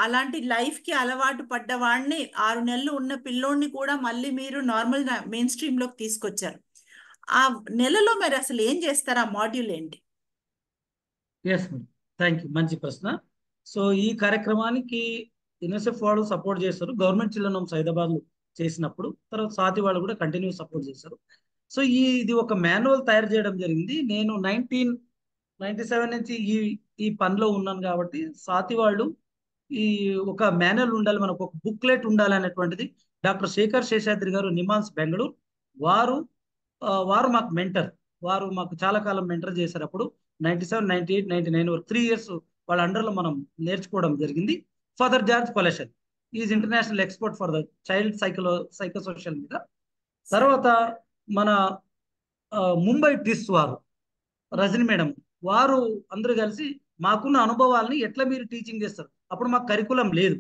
అలాంటి లైఫ్ కి అలవాటు పడ్డ వాడిని 6 నెలలు ఉన్న పిల్లోడిని కూడా మళ్ళీ మీరు నార్మల్ మెయిన్ స్ట్రీమ్ లోకి తీసుకొచ్చారు. ఆ నెలలో మరి అసలు ఏం చేస్తారు? ఆ మాడ్యూల్ ఏంటి? ఎస్ మేడం, థ్యాంక్ యూ, మంచి ప్రశ్న. సో ఈ కార్యక్రమానికి యునిసెఫ్ వాళ్ళు సపోర్ట్ చేస్తారు. గవర్నమెంట్ చిల్డ్రన్ హోమ్స్ హైదరాబాద్ లో చేసినప్పుడు తర్వాత స్వాతి వాళ్ళు కూడా కంటిన్యూ సపోర్ట్ చేశారు. సో ఇది ఒక మాన్యువల్ తయారు చేయడం జరిగింది. నేను 1997 నుంచి ఈ పనిలో ఉన్నాను కాబట్టి స్వాతి వాళ్ళు ఈ ఒక మాన్యువల్ ఉండాలి, మనకు ఒక బుక్లెట్ ఉండాలి అనేటువంటిది డాక్టర్ శేఖర్ శేషాద్రి గారు నిమాన్స్ బెంగళూరు వారు మాకు మెంటర్. వారు మాకు చాలా కాలం మెంటర్ చేశారు. అప్పుడు 97, 98, 99 వరకు 3 ఇయర్స్ వాళ్ళ అండర్లో మనం నేర్చుకోవడం జరిగింది. ఫాదర్ జార్జ్ కొలెషన్ is international expert for the child psychosocial మీద. తర్వాత మన ముంబై టిస్ వారు రజని మేడం వారు అందరూ కలిసి మాకున్న అనుభవాల్ని ఎట్లా మీరు టీచింగ్ చేస్తారు. అప్పుడు మాకు కరికులం లేదు.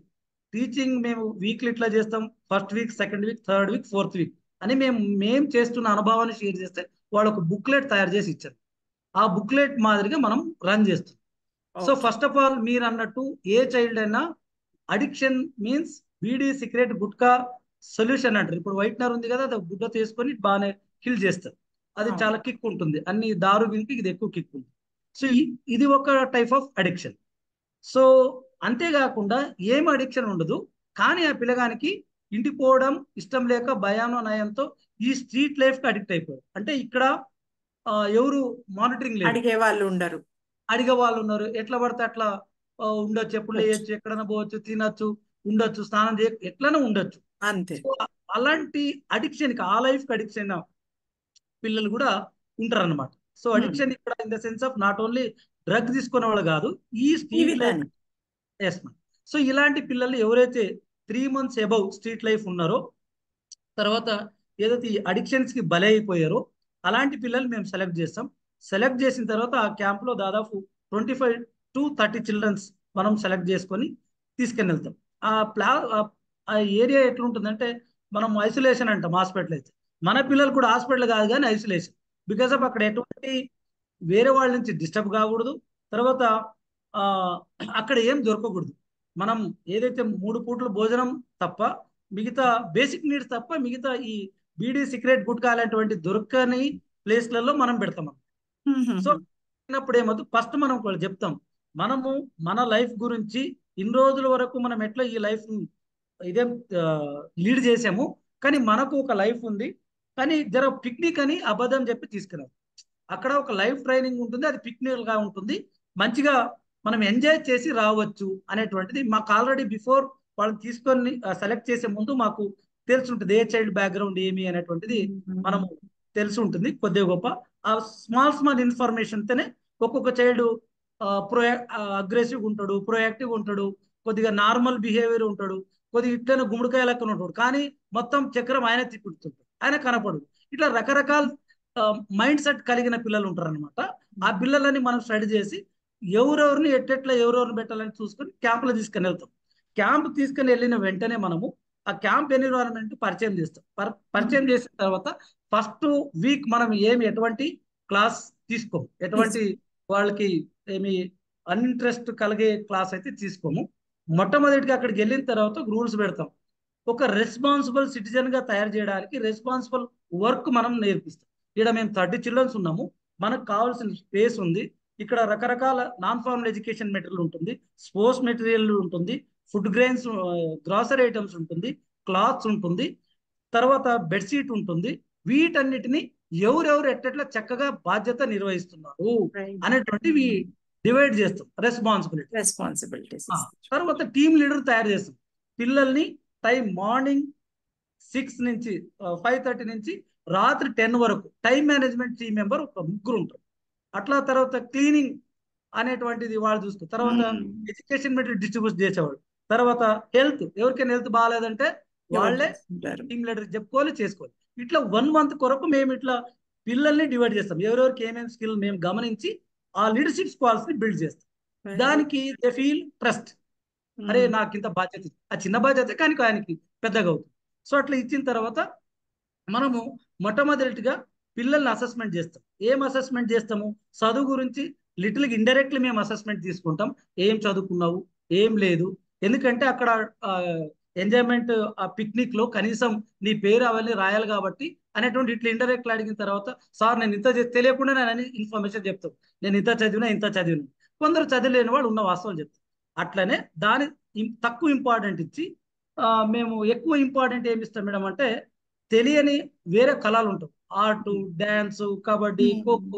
టీచింగ్ మేము వీక్లీ ఇట్లా చేస్తాం, first week, second week, third week, fourth week అని మేము చేస్తున్న అనుభవాన్ని షేర్ చేస్తే వాళ్ళు ఒక బుక్లెట్ తయారు చేసి ఇచ్చారు. ఆ బుక్లెట్ మాదిరిగా మనం రన్ చేస్తాం. సో ఫస్ట్ ఆఫ్ ఆల్ మీరు అన్నట్టు ఏ చైల్డ్ అయినా addiction means beedi, cigarette, gutka solution అంటారు. ఇప్పుడు వైట్నర్ ఉంది కదా, అది గుడ్డ తీసుకొని బాగానే కిల్ చేస్తారు. అది చాలా కిక్ ఉంటుంది. అన్ని దారు వింటే ఇది ఎక్కువ కిక్ ఉంది. సో ఇది ఒక టైప్ ఆఫ్ అడిక్షన్. సో అంతేకాకుండా ఏం అడిక్షన్ ఉండదు, కానీ ఆ పిల్లగానికి ఇంటికి పోవడం ఇష్టం లేక భయానో నయంతో ఈ స్ట్రీట్ లైఫ్ కి అడిక్ట్ అయిపోయారు. అంటే ఇక్కడ ఎవరు మానిటరింగ్ లేదు, అడిగే వాళ్ళు ఉండరు, అడిగే వాళ్ళు ఉన్నారు. ఎట్లా పడితే అట్లా ఉండొచ్చు, ఎప్పుడు లేయచ్చు, ఎక్కడైనా పోవచ్చు, తినచ్చు, ఉండొచ్చు, స్నానం చేయ ఎట్లనే ఉండొచ్చు. అంతే. సో అలాంటి అడిక్షన్ కి, ఆ లైఫ్ కి అడిక్షన్ పిల్లలు కూడా ఉంటారు అనమాట. సో అడిక్షన్ ఇక్కడ in the sense of not only drug తీసుకునే వాళ్ళు కాదు, ఈ street life. Yes ma'am. So ఇలాంటి పిల్లలు ఎవరైతే 3 months అబౌవ్ స్ట్రీట్ లైఫ్ ఉన్నారో, తర్వాత ఏదైతే ఈ అడిక్షన్స్ కి బలైపోయారో అలాంటి పిల్లలు మేము సెలెక్ట్ చేస్తాం. సెలెక్ట్ చేసిన తర్వాత ఆ క్యాంప్ లో దాదాపు 25 to 30 చిల్డ్రన్స్ మనం సెలెక్ట్ చేసుకొని తీసుకెళ్ళి వెళ్తాం. ఆ ఏరియా ఎట్లుంటుందంటే మనం ఐసోలేషన్ అంటాం హాస్పిటల్ అయితే, మన పిల్లలు కూడా హాస్పిటల్ కాదు కానీ ఐసోలేషన్. బికాస్ ఆఫ్ అక్కడ ఎటువంటి వేరే వాళ్ళ నుంచి డిస్టర్బ్ కాకూడదు. తర్వాత ఆ అక్కడ ఏం దొరకకూడదు. మనం ఏదైతే 3 పూట్ల భోజనం తప్ప మిగతా బేసిక్ నీడ్స్ తప్ప మిగతా ఈ బీడీ, సిగరెట్, గుట్కా అలాంటివంటి దొరకని ప్లేస్లలో మనం పెడతాం. సో చిన్నప్పుడు ఏమవుతుంది, ఫస్ట్ మనం కూడా చెప్తాం, మనము మన లైఫ్ గురించి ఇన్ని రోజుల వరకు మనం ఎట్లా ఈ లైఫ్ ఇదే లీడ్ చేసాము, కానీ మనకు ఒక లైఫ్ ఉంది, కానీ జర పిక్నిక్ అని అబద్ధం చెప్పి తీసుకున్నాం. అక్కడ ఒక లైఫ్ ట్రైనింగ్ ఉంటుంది, అది పిక్నిక్ గా ఉంటుంది, మంచిగా మనం ఎంజాయ్ చేసి రావచ్చు అనేటువంటిది మాకు ఆల్రెడీ బిఫోర్ వాళ్ళని తీసుకొని సెలెక్ట్ చేసే ముందు మాకు తెలిసి ఉంటుంది ఏ చైల్డ్ బ్యాక్గ్రౌండ్ ఏమి అనేటువంటిది మనము తెలిసి ఉంటుంది కొద్దిగా గొప్ప. ఆ స్మాల్ ఇన్ఫర్మేషన్ తోనే ఒక్కొక్క చైల్డ్ అగ్రెసివ్ ఉంటాడు, ప్రొయాక్టివ్ ఉంటాడు, కొద్దిగా నార్మల్ బిహేవియర్ ఉంటాడు, కొద్దిగా ఇట్లనే గుమ్మడికాయ లెక్కన ఉంటాడు, కానీ మొత్తం చక్రం ఆయన తిప్పుతుంటాడు, ఆయన కనపడు. ఇట్లా రకరకాల మైండ్ సెట్ కలిగిన పిల్లలు ఉంటారు అనమాట. ఆ పిల్లలని మనం స్టడీ చేసి ఎవరెవరిని ఎట్టెట్లా ఎవరెవరిని పెట్టాలని చూసుకొని క్యాంపులో తీసుకొని వెళ్తాం. క్యాంప్ తీసుకొని వెళ్ళిన వెంటనే మనము ఆ క్యాంప్ ఎన్విరాన్మెంట్ పరిచయం చేస్తాం. పరిచయం చేసిన తర్వాత ఫస్ట్ వీక్ మనం ఎటువంటి క్లాస్ తీసుకోము. ఎటువంటి వాళ్ళకి ఏమి అన్ఇంట్రెస్ట్ కలిగే క్లాస్ అయితే తీసుకోము. మొట్టమొదటిగా అక్కడికి వెళ్ళిన తర్వాత రూల్స్ పెడతాం. ఒక రెస్పాన్సిబుల్ సిటిజన్ గా తయారు చేయడానికి రెస్పాన్సిబుల్ వర్క్ మనం నేర్పిస్తాం. ఇక్కడ మేము 30 చిల్డ్రన్స్ ఉన్నాము. మనకు కావాల్సిన స్పేస్ ఉంది. ఇక్కడ రకరకాల నాన్ ఫార్మల్ ఎడ్యుకేషన్ మెటీరియల్ ఉంటుంది, స్పోర్ట్స్ మెటీరియల్ ఉంటుంది, ఫుడ్ గ్రెయిన్స్, గ్రాసరీ ఐటమ్స్ ఉంటుంది, క్లాత్స్ ఉంటుంది, తర్వాత బెడ్షీట్ ఉంటుంది. వీటన్నిటిని ఎవరెవరు ఎట్లా చక్కగా బాధ్యత నిర్వహిస్తున్నారు అనేటువంటివి డివైడ్ చేస్తాం రెస్పాన్సిబిలిటీస్. తర్వాత టీమ్ లీడర్ తయారు చేస్తాం. పిల్లల్ని టైం మార్నింగ్ 6 నుంచి 5:30 నుంచి రాత్రి 10 వరకు టైం మేనేజ్మెంట్ టీమ్ మెంబర్ ఒక ముగ్గురు ఉంటారు. అట్లా తర్వాత క్లీనింగ్ అనేటువంటిది వాళ్ళు చూస్తారు. తర్వాత ఎడ్యుకేషన్ మెటీరియల్ డిస్ట్రిబ్యూట్ చేసేవాడు. తర్వాత హెల్త్, ఎవరికైనా హెల్త్ బాగాలేదంటే వాళ్ళే టీమ్ లీడర్ చెప్పుకోవాలి, చేసుకోవాలి. ఇట్లా 1 మంత్ కొరకు మేము ఇట్లా పిల్లల్ని డివైడ్ చేస్తాం. ఎవరెవరికి ఏమేమి స్కిల్ మేము గమనించి ఆ లీడర్షిప్ స్కిల్స్ ని బిల్డ్ చేస్తాం. దానికి దే ఫీల్ ట్రస్ట్. అరే నాకు ఇంత బాధ్యత, ఆ చిన్న బాధ్యత కానీ ఆయనకి పెద్దగా అవుతుంది. సో అట్లా ఇచ్చిన తర్వాత మనము మొట్టమొదటిగా పిల్లల్ని అసెస్మెంట్ చేస్తాం. ఏం అసెస్మెంట్ చేస్తాము? చదువు గురించి లిటిల్ ఇండైరెక్ట్లీ మేము అసెస్మెంట్ తీసుకుంటాం. ఏం చదువుకున్నావు, ఏం లేదు. ఎందుకంటే అక్కడ ఎంజాయ్మెంట్, ఆ పిక్నిక్ లో కనీసం నీ పేరు అవన్నీ రాయాలి కాబట్టి అనేటువంటి ఇట్లా ఇండైరెక్ట్ అడిగిన తర్వాత, సార్ నేను ఇంత తెలియకుండా నేను ఇన్ఫర్మేషన్ చెప్తాను, నేను ఇంత చదివినా. కొందరు చదివలేని వాడు ఉన్న వాస్తవం చెప్తాను. అట్లనే దాని తక్కువ ఇంపార్టెంట్ ఇచ్చి మేము ఎక్కువ ఇంపార్టెంట్ ఏమి ఇస్తాం మేడం అంటే, తెలియని వేరే కళలు ఉంటాయి, art, dance, kabaddi, kho kho,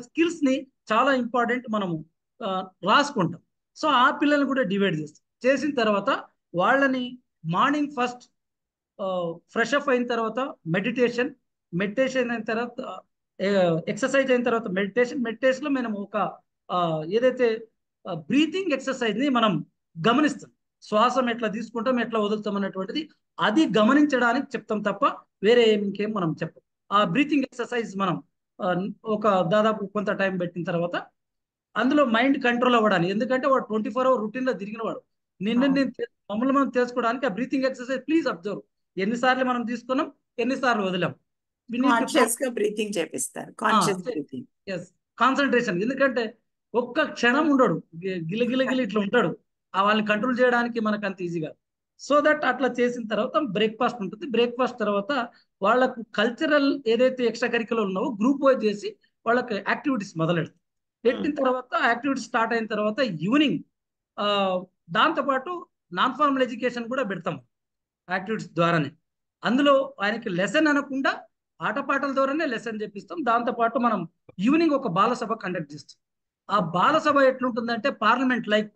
skills ని చాలా ఇంపార్టెంట్ మనము రాసుకుంటాం. సో ఆ పిల్లల్ని కూడా డివైడ్ చేస్తాం. చేసిన తర్వాత వాళ్ళని మార్నింగ్ ఫస్ట్ ఫ్రెష్ అప్ అయిన తర్వాత మెడిటేషన్ అయిన తర్వాత ఎక్సర్సైజ్ అయిన తర్వాత మెడిటేషన్ లో మనం ఒక ఏదైతే బ్రీతింగ్ ఎక్సర్సైజ్ ని మనం గమనిస్తాం. శ్వాసం ఎట్లా తీసుకుంటాం, ఎట్లా వదులుతాం అనేటువంటిది అది గమనించడానికి చెప్తాం తప్ప వేరే ఇంకేం మనం చెప్పం. ఆ బ్రీతింగ్ ఎక్సర్సైజ్ మనం ఒక దాదాపు కొంత టైం పెట్టిన తర్వాత అందులో మైండ్ కంట్రోల్ అవ్వడానికి, ఎందుకంటే వాడు 24 hour రొటీన్ లో తిరిగిన వాడు. మమ్మల్ని మనం తెలుసుకోవడానికి ఆ బ్రీతింగ్ ఎక్సర్సైజ్ ప్లీజ్ అబ్జర్వ్. ఎన్నిసార్లు మనం తీసుకున్నాం, ఎన్నిసార్లు వదిలాం. బ్రీతింగ్ చేపిస్తారు, కాన్సన్ట్రేషన్. ఎందుకంటే ఒక్క క్షణం ఉండడు, గిలగిలగిలి ఇట్లా ఉంటాడు. వాళ్ళని కంట్రోల్ చేయడానికి మనకు అంత ఈజీగా. సో దట్ అట్లా చేసిన తర్వాత బ్రేక్ఫాస్ట్ ఉంటుంది. బ్రేక్ఫాస్ట్ తర్వాత వాళ్ళకు కల్చరల్ ఏదైతే ఎక్స్ట్రా కరిక్యులర్ ఉన్నావో గ్రూప్ వైజ్ చేసి వాళ్ళకి యాక్టివిటీస్ మొదలెడతాం. పెట్టిన తర్వాత యాక్టివిటీస్ స్టార్ట్ అయిన తర్వాత ఈవినింగ్ దాంతోపాటు నాన్ ఫార్మల్ ఎడ్యుకేషన్ కూడా పెడతాం యాక్టివిటీస్ ద్వారానే. అందులో ఆయనకి లెసన్ అనకుండా ఆటపాటల ద్వారానే లెసన్ చెప్పిస్తాం. దాంతోపాటు మనం ఈవినింగ్ ఒక బాలసభ కండక్ట్ చేస్తాం. ఆ బాలసభ ఎట్లుంటుందంటే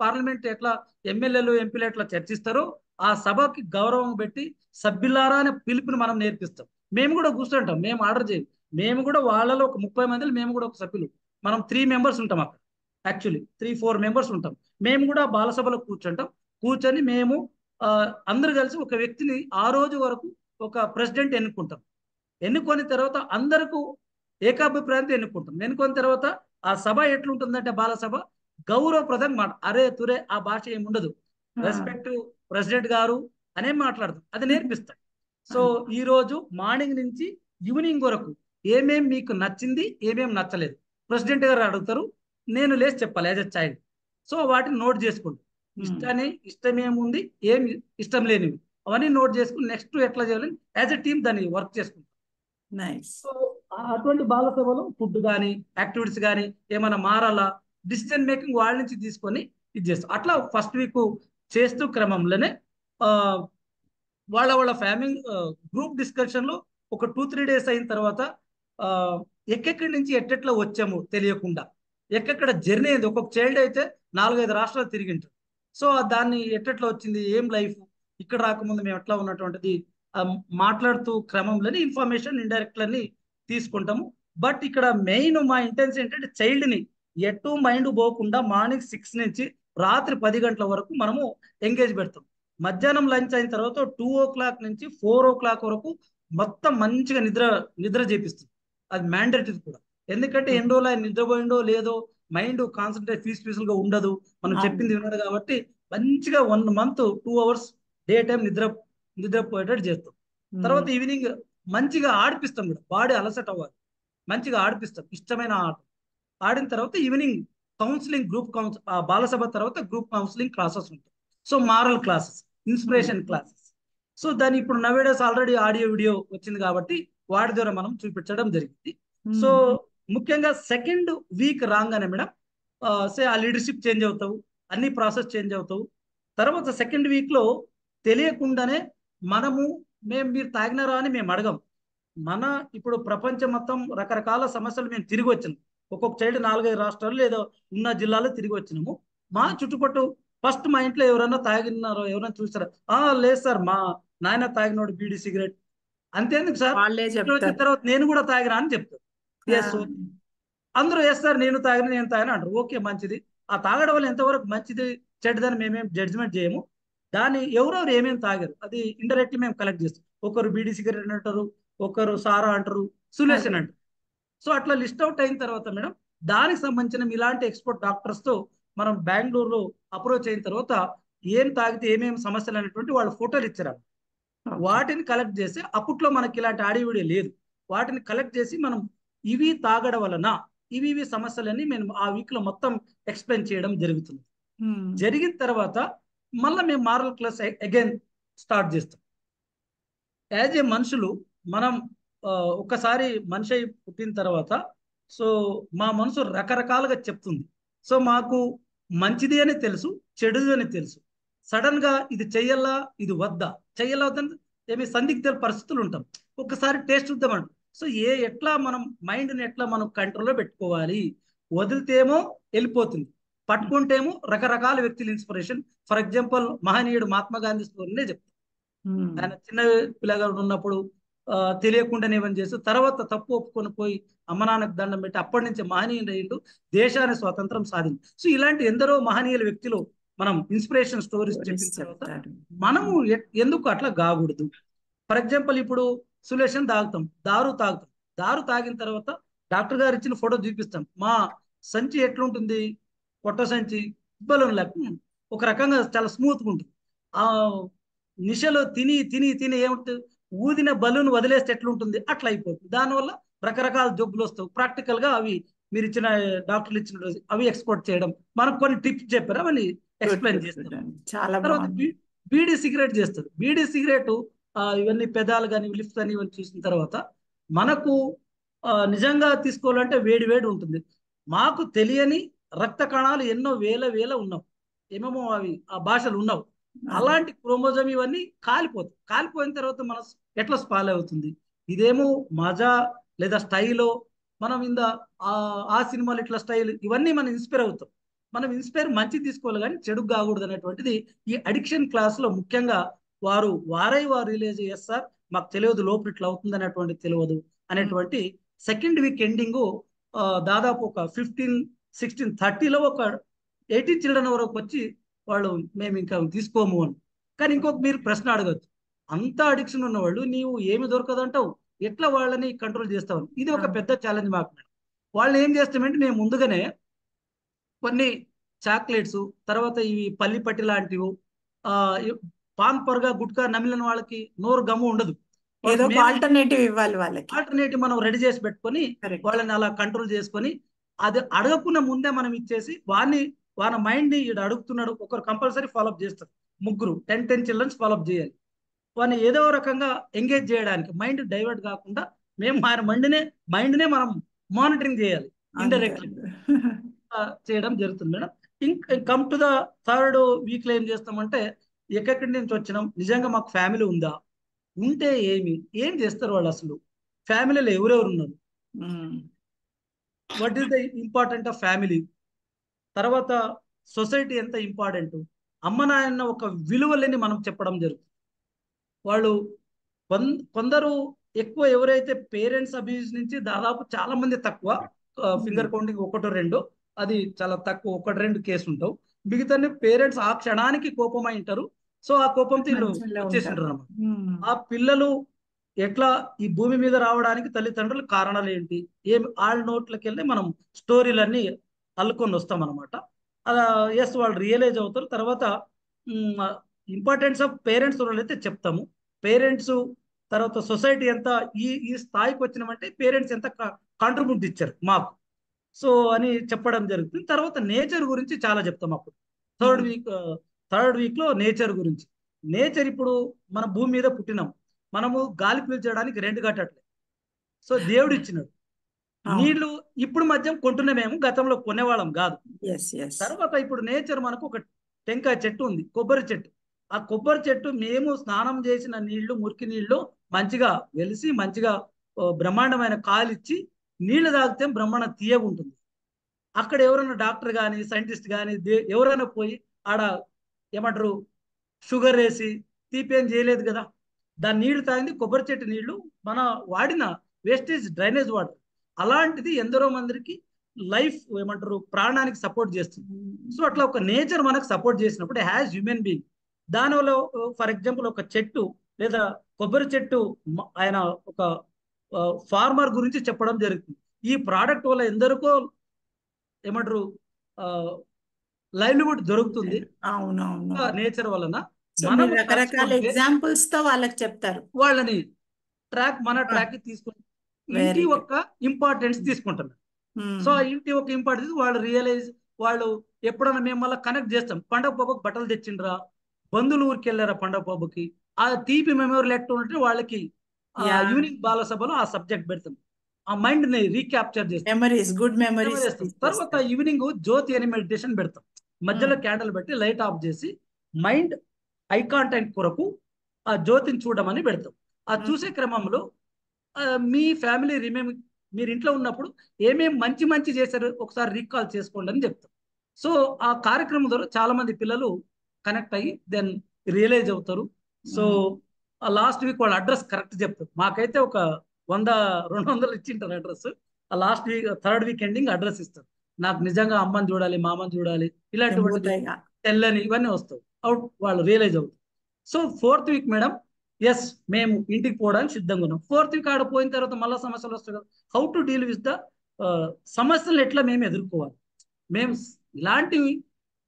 పార్లమెంట్ ఎట్లా ఎమ్మెల్యేలు ఎంపీలు ఎట్లా చర్చిస్తారో ఆ సభకి గౌరవం పెట్టి సభ్యులారా అనే పిలుపుని మనం నేర్పిస్తాం. మేము కూడా కూర్చుంటాం, మేము ఆర్డర్ చేయం. మేము కూడా వాళ్ళలో ఒక 30 మందిలో మేము కూడా ఒక సభ్యులు. మనం 3 members ఉంటాం అక్కడ, యాక్చువల్లీ 3-4 members ఉంటాం. మేము కూడా బాలసభలో కూర్చొని మేము అందరు కలిసి ఒక వ్యక్తిని ఆ రోజు వరకు ఒక ప్రెసిడెంట్ ఎన్నుకొని తర్వాత అందరికీ ఏకాభిప్రాయంతో ఎన్నుకున్న తర్వాత ఆ సభ ఎట్లుంటుందంటే బాలసభ గౌరవప్రదంగా అరే తురే ఆ భాష ఏమి ఉండదు, రెస్పెక్ట్ ప్రెసిడెంట్ గారు అనే మాట్లాడతాం. అది నేర్పిస్తాం. సో ఈ రోజు మార్నింగ్ నుంచి ఈవినింగ్ వరకు ఏమేం మీకు నచ్చింది, ఏమేం నచ్చలేదు ప్రెసిడెంట్ గారు అడుగుతారు, నేను లేచి చెప్పాలి యాజ్ ఎ చైల్డ్. సో వాటిని నోట్ చేసుకుంటాం. ఇష్టమేముంది, ఏమి ఇష్టం లేనివి అవన్నీ నోట్ చేసుకుని నెక్స్ట్ ఎట్లా చేయాలి యాజ్ ఎ టీమ్ దాన్ని వర్క్ చేసుకుంటాం. సో అటువంటి బాలసభలో ఫుడ్ కానీ యాక్టివిటీస్ కానీ ఏమైనా మారాలా, డిసిజన్ మేకింగ్ వాళ్ళ నుంచి తీసుకొని ఇది చేస్తాం. అట్లా ఫస్ట్ వీక్ చేస్తూ క్రమంలోనే వాళ్ళ ఫ్యామిలీ గ్రూప్ డిస్కషన్ లో ఒక 2-3 days అయిన తర్వాత ఎక్కడి నుంచి ఎట్టెట్లా వచ్చాము తెలియకుండా ఎక్కడ జర్నీ అయింది. ఒక్కొక్క చైల్డ్ అయితే 4-5 రాష్ట్రాలు తిరిగింటారు. సో దాన్ని ఎట్టెట్లా వచ్చింది, ఏం లైఫ్, ఇక్కడ రాకముందు మేము ఎట్లా ఉన్నటువంటిది మాట్లాడుతూ క్రమంలోని ఇన్ఫర్మేషన్ ఇండైరెక్ట్లని తీసుకుంటాము. బట్ ఇక్కడ మెయిన్ మా ఇంటెన్స్ ఏంటంటే చైల్డ్ని ఎటు మైండ్ పోకుండా మార్నింగ్ 6 నుంచి రాత్రి 10 గంటల వరకు మనము ఎంగేజ్ పెడతాం. మధ్యాహ్నం లంచ్ అయిన తర్వాత 2 o'clock నుంచి 4 o'clock వరకు మొత్తం మంచిగా నిద్ర చేపిస్తుంది. అది మ్యాండేటరీ కూడా. ఎందుకంటే ఎన్ని రోజులు ఆయన నిద్రపోయిండో లేదో మైండ్ కాన్సన్ట్రేట్ పీస్ఫుల్ గా ఉండదు, మనం చెప్పింది వినడు. కాబట్టి మంచిగా 1 month 2 hours డే టైం నిద్రపోయేటట్టు చేస్తాం. తర్వాత ఈవినింగ్ మంచిగా ఆడిపిస్తాం కూడా, బాడీ అలసట అవ్వాలి. మంచిగా ఆడిపిస్తాం, ఇష్టమైన ఆట. ఆడిన తర్వాత ఈవినింగ్ కౌన్సిలింగ్, గ్రూప్ బాలసభ తర్వాత గ్రూప్ కౌన్సిలింగ్ క్లాసెస్ ఉంటాయి. So moral classes, inspiration classes. So దాన్ని ఇప్పుడు నవేడేస్ ఆల్రెడీ ఆడియో వీడియో వచ్చింది కాబట్టి వాటి ద్వారా మనం చూపించడం జరిగింది. సో ముఖ్యంగా సెకండ్ వీక్ రాగానే మేడం ఆ లీడర్షిప్ చేంజ్ అవుతావు, అన్ని ప్రాసెస్ చేంజ్ అవుతావు. తర్వాత సెకండ్ వీక్ లో తెలియకుండానే మనము మీరు తాగినారా అని మేము అడగం. మన ఇప్పుడు ప్రపంచం మొత్తం రకరకాల సమస్యలు మేము తిరిగి వచ్చినాం. ఒక్కొక్క సైడ్ 4-5 రాష్ట్రాలు లేదా ఉన్న జిల్లాలో తిరిగి వచ్చినాము. మా చుట్టుపట్టు ఫస్ట్ మా ఇంట్లో ఎవరైనా తాగినారో ఎవరైనా చూస్తారా? లేదు సార్, మా నాయన తాగినోడు బీడీ సిగరెట్. అంతేందుకు సార్, వాళ్ళే ఇంట్లో వచ్చిన చెప్తారు. తర్వాత నేను కూడా తాగినా అని చెప్తారు. ఎస్, అందరూ వేస్తారు, నేను తాగిన నేను తాగిన అంటారు. ఓకే, మంచిది. ఆ తాగడం వల్ల ఎంతవరకు మంచిది చెడ్డదని మేమేం జడ్జిమెంట్ చేయము. దాన్ని ఎవరెవరు ఏమేమి తాగారు అది ఇండైరెక్ట్లీ మేము కలెక్ట్ చేస్తాం. ఒకరు బీడీ సిగరెట్ అంటారు, ఒకరు సారా అంటారు, సులేషన్ అదే. అంటారు. సో అట్లా లిస్ట్ అవుట్ అయిన తర్వాత మేడం దానికి సంబంధించిన ఇలాంటి ఎక్స్పర్ట్ డాక్టర్స్ తో మనం బెంగళూరులో అప్రోచ్ అయిన తర్వాత ఏం తాగితే ఏమేమి సమస్యలు అనేటువంటి వాళ్ళు ఫోటోలు ఇచ్చారు. ఓకే. వాటిని కలెక్ట్ చేసి అప్పట్లో మనకి ఇలాంటి ఆడియో వీడియో లేదు. వాటిని కలెక్ట్ చేసి మనం ఇవి తాగడం వలన ఇవి సమస్యలని మేము ఆ వీక్ లో మొత్తం ఎక్స్ప్లెయిన్ చేయడం జరుగుతుంది. జరిగిన తర్వాత మళ్ళీ మేము మారల్ క్లాస్ అగైన్ స్టార్ట్ చేస్తాం. యాజ్ ఏ మనుషులు మనం ఒక్కసారి మనిషి అయి పుట్టిన తర్వాత సో మా మనసు రకరకాలుగా చెప్తుంది. సో మాకు మంచిది అని తెలుసు, చెడుది అని తెలుసు. సడన్ గా ఇది చెయ్యాలా, ఇది వద్దా, చెయ్యాలా వద్దని ఏమి సందిగ్ధ పరిస్థితులు ఉంటాం. ఒక్కసారి టేస్ట్ చూద్దామంట. సో ఎట్లా మనం మైండ్ని ఎట్లా మనం కంట్రోల్లో పెట్టుకోవాలి. వదిలితేమో వెళ్ళిపోతుంది, పట్టుకుంటేమో రకరకాల వ్యక్తుల ఇన్స్పిరేషన్. ఫర్ ఎగ్జాంపుల్ మహనీయుడు మహాత్మా గాంధీ స్టోరీనే చెప్తాను. ఆయన చిన్న పిల్లగా ఉన్నప్పుడు తెలియకుండానే ఏమని చేస్తూ తర్వాత తప్పు ఒప్పుకొని పోయి అమ్మ నాన్నకు దండం పెట్టి అప్పటి నుంచి మహనీయుడు అయ్యిండు, దేశాన్ని స్వాతంత్రం సాధింది. సో ఇలాంటి ఎందరో మహనీయుల వ్యక్తులు మనం ఇన్స్పిరేషన్ స్టోరీస్ చెప్పిన తర్వాత చెప్తారు. మనము ఎందుకు అట్లా కాకూడదు. ఫర్ ఎగ్జాంపుల్ ఇప్పుడు సులేషన్ తాగుతాం, దారు తాగుతాం. దారు తాగిన తర్వాత డాక్టర్ గారు ఇచ్చిన ఫోటో చూపిస్తాం. మా సంచి ఎట్లుంటుంది, పొట్ట సంచి బలూన్ లెక్క ఒక రకంగా చాలా స్మూత్గా ఉంటుంది. ఆ నిశలో తిని తిని తిని ఏముంటుంది, ఊదిన బలూన్ వదిలేస్తే ఎట్లుంటుంది అట్లా అయిపోతుంది. దానివల్ల రకరకాల జబ్బులు వస్తాయి. ప్రాక్టికల్ గా అవి మీరు ఇచ్చిన డాక్టర్లు ఇచ్చిన అవి ఎక్స్పోర్ట్ చేయడం, మనకు కొన్ని టిప్స్ చెప్పారు, అవన్నీ ఎక్స్ప్లెయిన్ చేస్తారు. చాలా తర్వాత బాగుంది. బీడీ సిగరెట్ చేస్తారు. బీడీ సిగరెట్ ఇవన్నీ పెదాలు కానీ లిఫ్ట్ అని ఇవన్నీ చూసిన తర్వాత మనకు నిజంగా తీసుకోవాలంటే వేడి వేడి ఉంటుంది. మాకు తెలియని రక్త కణాలు ఎన్నో వేల వేల ఉన్నావు, ఏమేమో అవి ఆ భాషలు ఉన్నావు. అదే. అలాంటి క్రోమోజోమ్ ఇవన్నీ కాలిపోతాయి. కాలిపోయిన తర్వాత మన ఎట్లా స్పాల్ అవుతుంది. ఇదేమో మజా లేదా స్టైలో మనం ఆ సినిమాలు ఇట్లా స్టైల్ ఇవన్నీ మనం ఇన్స్పైర్ అవుతాం. మనం ఇన్స్పైర్ మంచి తీసుకోవాలి కానీ చెడు కాకూడదు అనేటువంటిది ఈ అడిక్షన్ క్లాస్ లో ముఖ్యంగా వారు రిలీజ్ చేస్తారు. మాకు తెలియదు లోపల ఇట్లా అవుతుంది అనేటువంటి తెలియదు అనేటువంటి సెకండ్ వీక్ ఎండింగ్ దాదాపు ఒక 15, 16, 30లో ఒక 18 చిల్డ్రన్ వరకు వచ్చి వాళ్ళు మేము ఇంకా తీసుకోము అని. కానీ ఇంకొక మీరు ప్రశ్న అడగచ్చు, అంత అడిక్షన్ ఉన్నవాళ్ళు నీవు ఏమి దొరకదంటావు, ఎట్లా వాళ్ళని కంట్రోల్ చేస్తావు? ఇది ఒక పెద్ద ఛాలెంజ్ మాకు. వాళ్ళు ఏం చేస్తామంటే మేము ముందుగానే కొన్ని చాక్లెట్స్, తర్వాత ఇవి పల్లి పట్టి లాంటివి, ఆ పాన్ పొరగా గుట్కా నమిలిన వాళ్ళకి నోరు గమ్ము ఉండదు. ఏదో వాళ్ళకి ఒక మేమే ఆల్టర్నేటివ్ ఇవ్వాలి వాళ్ళకి. ఆల్టర్నేటివ్ మనం రెడీ చేసి పెట్టుకొని కరెక్ట్. వాళ్ళని అలా కంట్రోల్ చేసుకొని అది అడగకుండా ముందే మనం ఇచ్చేసి వాళ్ళ మైండ్ ని ఈడు అడుగుతున్నాడు ఒకరు కంపల్సరీ ఫాలోఅప్ చేస్తారు. ముగ్గురు 10 చిల్డ్రన్స్ ఫాలోఅప్ చేయాలి. వాడిని ఏదో రకంగా ఎంగేజ్ చేయడానికి మైండ్ డైవర్ట్ కాకుండా మేము ఆయన మైండ్నే మనం మానిటరింగ్ చేయాలి అంతే. ఇండైరెక్ట్లీ చేయడం జరుగుతుంది madam. Come to the third week లో ఏం చేస్తామంటే ఎక్కడి నుంచి వచ్చినాం, నిజంగా మాకు ఫ్యామిలీ ఉందా, ఉంటే ఏం చేస్తారు వాళ్ళు, అసలు ఫ్యామిలీలో ఎవరెవరు ఉన్నారు, what is the important of family, తర్వాత సొసైటీ ఎంత ఇంపార్టెంట్, అమ్మ నాయన ఒక విలువలని మనం చెప్పడం జరుగుతుంది. వాళ్ళు కొందరు ఎక్కువ ఎవరైతే పేరెంట్స్ అబ్యూస్ నుంచి దాదాపు చాలా మంది తక్కువ, ఫింగర్ కౌంటింగ్ ఒకటో రెండో, అది చాలా తక్కువ, 1-2 కేసు ఉంటావు. మిగతా పేరెంట్స్ ఆ క్షణానికి కోపమై ఉంటారు. సో ఆ కోపంతో వీళ్ళు మంచిగా వచ్చేసి ఉంటారు. ఉంటారు అన్నమాట. ఆ పిల్లలు ఎట్లా ఈ భూమి మీద రావడానికి తల్లిదండ్రుల కారణాలు ఏంటి, వాళ్ళ నోట్లకి వెళ్ళి మనం స్టోరీలన్నీ అల్లుకొని వస్తాం అనమాట. అలా ఎస్ వాళ్ళు రియలైజ్ అవుతారు. తర్వాత ఇంపార్టెన్స్ ఆఫ్ పేరెంట్స్ రోల్ అయితే చెప్తాము. పేరెంట్స్ తర్వాత సొసైటీ ఎంత ఈ స్థాయికి వచ్చినామంటే పేరెంట్స్ ఎంత కాంట్రిబ్యూట్ ఇచ్చారు మాకు. సో అని చెప్పడం జరుగుతుంది. తర్వాత నేచర్ గురించి చాలా చెప్తాం అప్పుడు థర్డ్ ఉమ్, వీక్ థర్డ్ వీక్ లో నేచర్ గురించి. నేచర్ ఇప్పుడు మన భూమి మీద పుట్టినాం, మనము గాలి పీల్చడానికి రెంట్ కట్టట్లేదు. సో దేవుడు ఇచ్చినాడు. అవును. నీళ్లు ఇప్పుడు మధ్యం కొంటున్నామేమో, గతంలో కొనేవాళ్ళం కాదు. Yes yes. తర్వాత ఇప్పుడు నేచర్ మనకు ఒక టెంకాయ చెట్టు ఉంది, కొబ్బరి చెట్టు. ఆ కొబ్బరి చెట్టు మేము స్నానం చేసిన నీళ్లు, మురికి నీళ్లు మంచిగా వెలిసి మంచిగా బ్రహ్మాండమైన కాయలు ఇచ్చి నీళ్లు తాగితే బ్రహ్మాండ తీయగా ఉంటుంది. అక్కడ ఎవరైనా డాక్టర్ కానీ సైంటిస్ట్ కానీ ఎవరైనా పోయి ఆడ ఏమంటారు షుగర్ వేసి తీపేం చేయలేదు కదా. దాని నీళ్లు తాగింది కొబ్బరి చెట్టు నీళ్లు, మన వాడిన వేస్టేజ్ డ్రైనేజ్ వాటర్. అలాంటిది ఎందరో మందికి లైఫ్ ఏమంటారు ప్రాణానికి సపోర్ట్ చేస్తుంది. సో అట్లా ఒక నేచర్ మనకు సపోర్ట్ చేసినప్పుడు హ్యాజ్ హ్యూమన్ బీయింగ్, దానివల్ల ఫర్ ఎగ్జాంపుల్ ఒక చెట్టు లేదా కొబ్బరి చెట్టు ఆయన ఒక ఫార్మర్ గురించి చెప్పడం జరుగుతుంది. ఈ ప్రోడక్ట్ వల్ల ఎందరికో ఏమంటారు లైవ్లీవుడ్ దొరుకుతుంది అవునవును. నేచర్ వలన. సో మనం మీరు రకరకాల తలుచుకుంటే ఎగ్జాంపుల్స్ తో వాళ్ళకి చెప్తారు. వాళ్ళని మన ట్రాక్ తీసుకుంటాం. ఇంటి వెరీ గుడ్. యొక్క ఇంపార్టెన్స్ తీసుకుంటున్నారు. సో ఆ ఇంటి యొక్క ఇంపార్టెన్స్ వాళ్ళు రియలైజ్, వాళ్ళు ఎప్పుడన్నా మేము మళ్ళీ కనెక్ట్ చేస్తాం. పండగ పబ్బకి బట్టలు తెచ్చిండ్రా, బంధువులు ఊరికి వెళ్ళారా పండగ పబ్బకి, ఆ తీపి మెమోరీ లెటర్ ఉంటే వాళ్ళకి యా. ఈవినింగ్ బాలసభలో ఆ సబ్జెక్ట్ పెడతాం. ఆ మైండ్ ని రీక్యాప్చర్ చేస్తాం, మెమరీస్, గుడ్ మెమరీస్ చేస్తాం. తర్వాత తీసుకొస్తారు. ఈవినింగ్ జ్యోతి అని మెడిటేషన్ పెడతాం. మధ్యలో క్యాండిల్ పెట్టి లైట్ ఆఫ్ చేసి మైండ్ ఐ కాంటాక్ట్ కొరకు ఆ జ్యోతిని చూడమని పెడతాం. ఆ చూసే క్రమంలో మీ ఫ్యామిలీ మీరు ఇంట్లో ఉన్నప్పుడు ఏమేమి మంచి మంచి చేశారు ఒకసారి రీకాల్ చేసుకోండి అని చెప్తాం. సో ఆ కార్యక్రమం ద్వారా చాలా మంది పిల్లలు కనెక్ట్ అయ్యి దెన్ రియలైజ్ అవుతారు. సో లాస్ట్ వీక్ వాళ్ళ అడ్రస్ కరెక్ట్ చెప్తారు. మాకైతే ఒక 100-200 ఇచ్చింటారు అడ్రస్. ఆ last week third week ending address ఇస్తారు. నాకు నిజంగా అమ్మని చూడాలి, మామని చూడాలి, ఇలాంటివి తెల్లని ఇవన్నీ వస్తాయి. వాళ్ళు రియలైజ్ అవుతారు. So fourth week madam, yes మేము ఇంటికి పోవడానికి సిద్ధంగా ఉన్నాం. ఫోర్త్ వీక్ ఆడ పోయిన తర్వాత మళ్ళీ సమస్యలు వస్తాయి కదా. How to deal with the సమస్యలు ఎట్లా మేము ఎదుర్కోవాలి. మేము ఇలాంటివి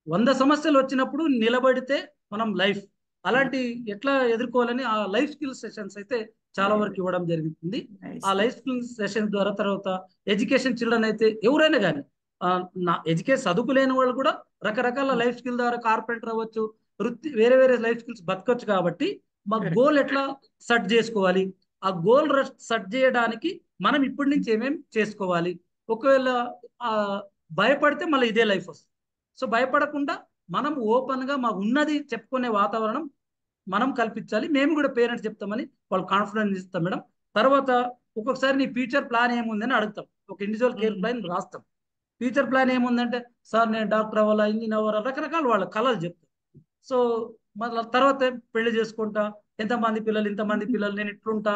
100 సమస్యలు వచ్చినప్పుడు నిలబడితే మనం లైఫ్ అలాంటి ఎట్లా ఎదుర్కోవాలని ఆ లైఫ్ స్కిల్ సెషన్స్ అయితే చాలా వరకు ఇవ్వడం జరుగుతుంది. ఆ లైఫ్ స్కిల్ సెషన్స్ ద్వారా తర్వాత ఎడ్యుకేషన్ చిల్డ్రన్ అయితే ఎవరైనా కానీ నా ఎడ్యుకేషన్ చదువుకులేని వాళ్ళు కూడా రకరకాల లైఫ్ స్కిల్ ద్వారా కార్పెంటర్ అవ్వచ్చు, వృత్తి వేరే వేరే లైఫ్ స్కిల్స్ బతకొచ్చు. కాబట్టి మా గోల్ ఎట్లా సెట్ చేసుకోవాలి, ఆ గోల్ సెట్ చేయడానికి మనం ఇప్పటి నుంచి ఏమేమి చేసుకోవాలి. ఒకవేళ భయపడితే మళ్ళీ ఇదే లైఫ్ వస్తుంది. సో భయపడకుండా మనం ఓపెన్ గా మాకు ఉన్నది చెప్పుకునే వాతావరణం మనం కల్పించాలి. మేము కూడా పేరెంట్స్ చెప్తామని వాళ్ళు కాన్ఫిడెన్స్ ఇస్తాం మేడం. తర్వాత ఒక్కొక్కసారి నీ ఫ్యూచర్ ప్లాన్ ఏముందని అడుగుతాం. ఒక ఇండివిజువల్ కేర్ ప్లాన్ రాస్తాం. ఫ్యూచర్ ప్లాన్ ఏముందంటే సార్ నేను డాక్టర్ అవ్వాలా, ఇంజనీర్ అవ్వాలా, రకరకాల వాళ్ళ కళలు చెప్తాం. సో మళ్ళీ తర్వాత పెళ్లి చేసుకుంటా, ఎంతమంది పిల్లలు, ఇంతమంది పిల్లలు, నేను ఇట్లుంటా,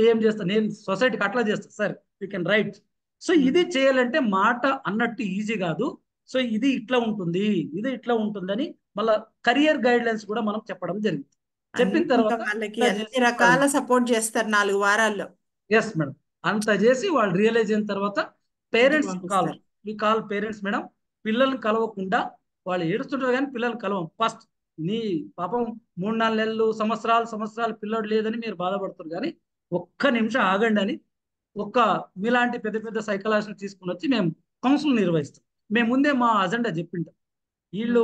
ఏం చేస్తా, నేను సొసైటీకి అట్లా చేస్తా sir, you can write. So ఇది చేయాలంటే మాట అన్నట్టు ఈజీ కాదు. సో ఇది ఇట్లా ఉంటుంది, ఇది ఇట్లా ఉంటుందని మళ్ళీ కెరియర్ గైడ్ లైన్స్ కూడా మనం చెప్పడం జరిగింది. చెప్పిన తర్వాత వాళ్ళకి అన్ని రకాల సపోర్ట్ చేస్తారు 4 వారాల్లో. Yes madam. అంత చేసి వాళ్ళు రియలైజ్ అయిన తర్వాత పేరెంట్స్ కాల్ పేరెంట్స్ మేడం. పిల్లల్ని కలవకుండా వాళ్ళు ఏడుస్తుంటారు కానీ పిల్లల్ని కలవం. ఫస్ట్ నీ పాపం 3-4 నెలలు సంవత్సరాలు పిల్లడు లేదని మీరు బాధపడుతున్నారు కానీ ఒక్క నిమిషం ఆగండి అని మీలాంటి పెద్ద పెద్ద సైకాలజిస్ట్ తీసుకుని వచ్చి మేము కౌన్సిల్ నిర్వహిస్తాం. మేము ముందే మా అజెండా చెప్పింటాం. వీళ్ళు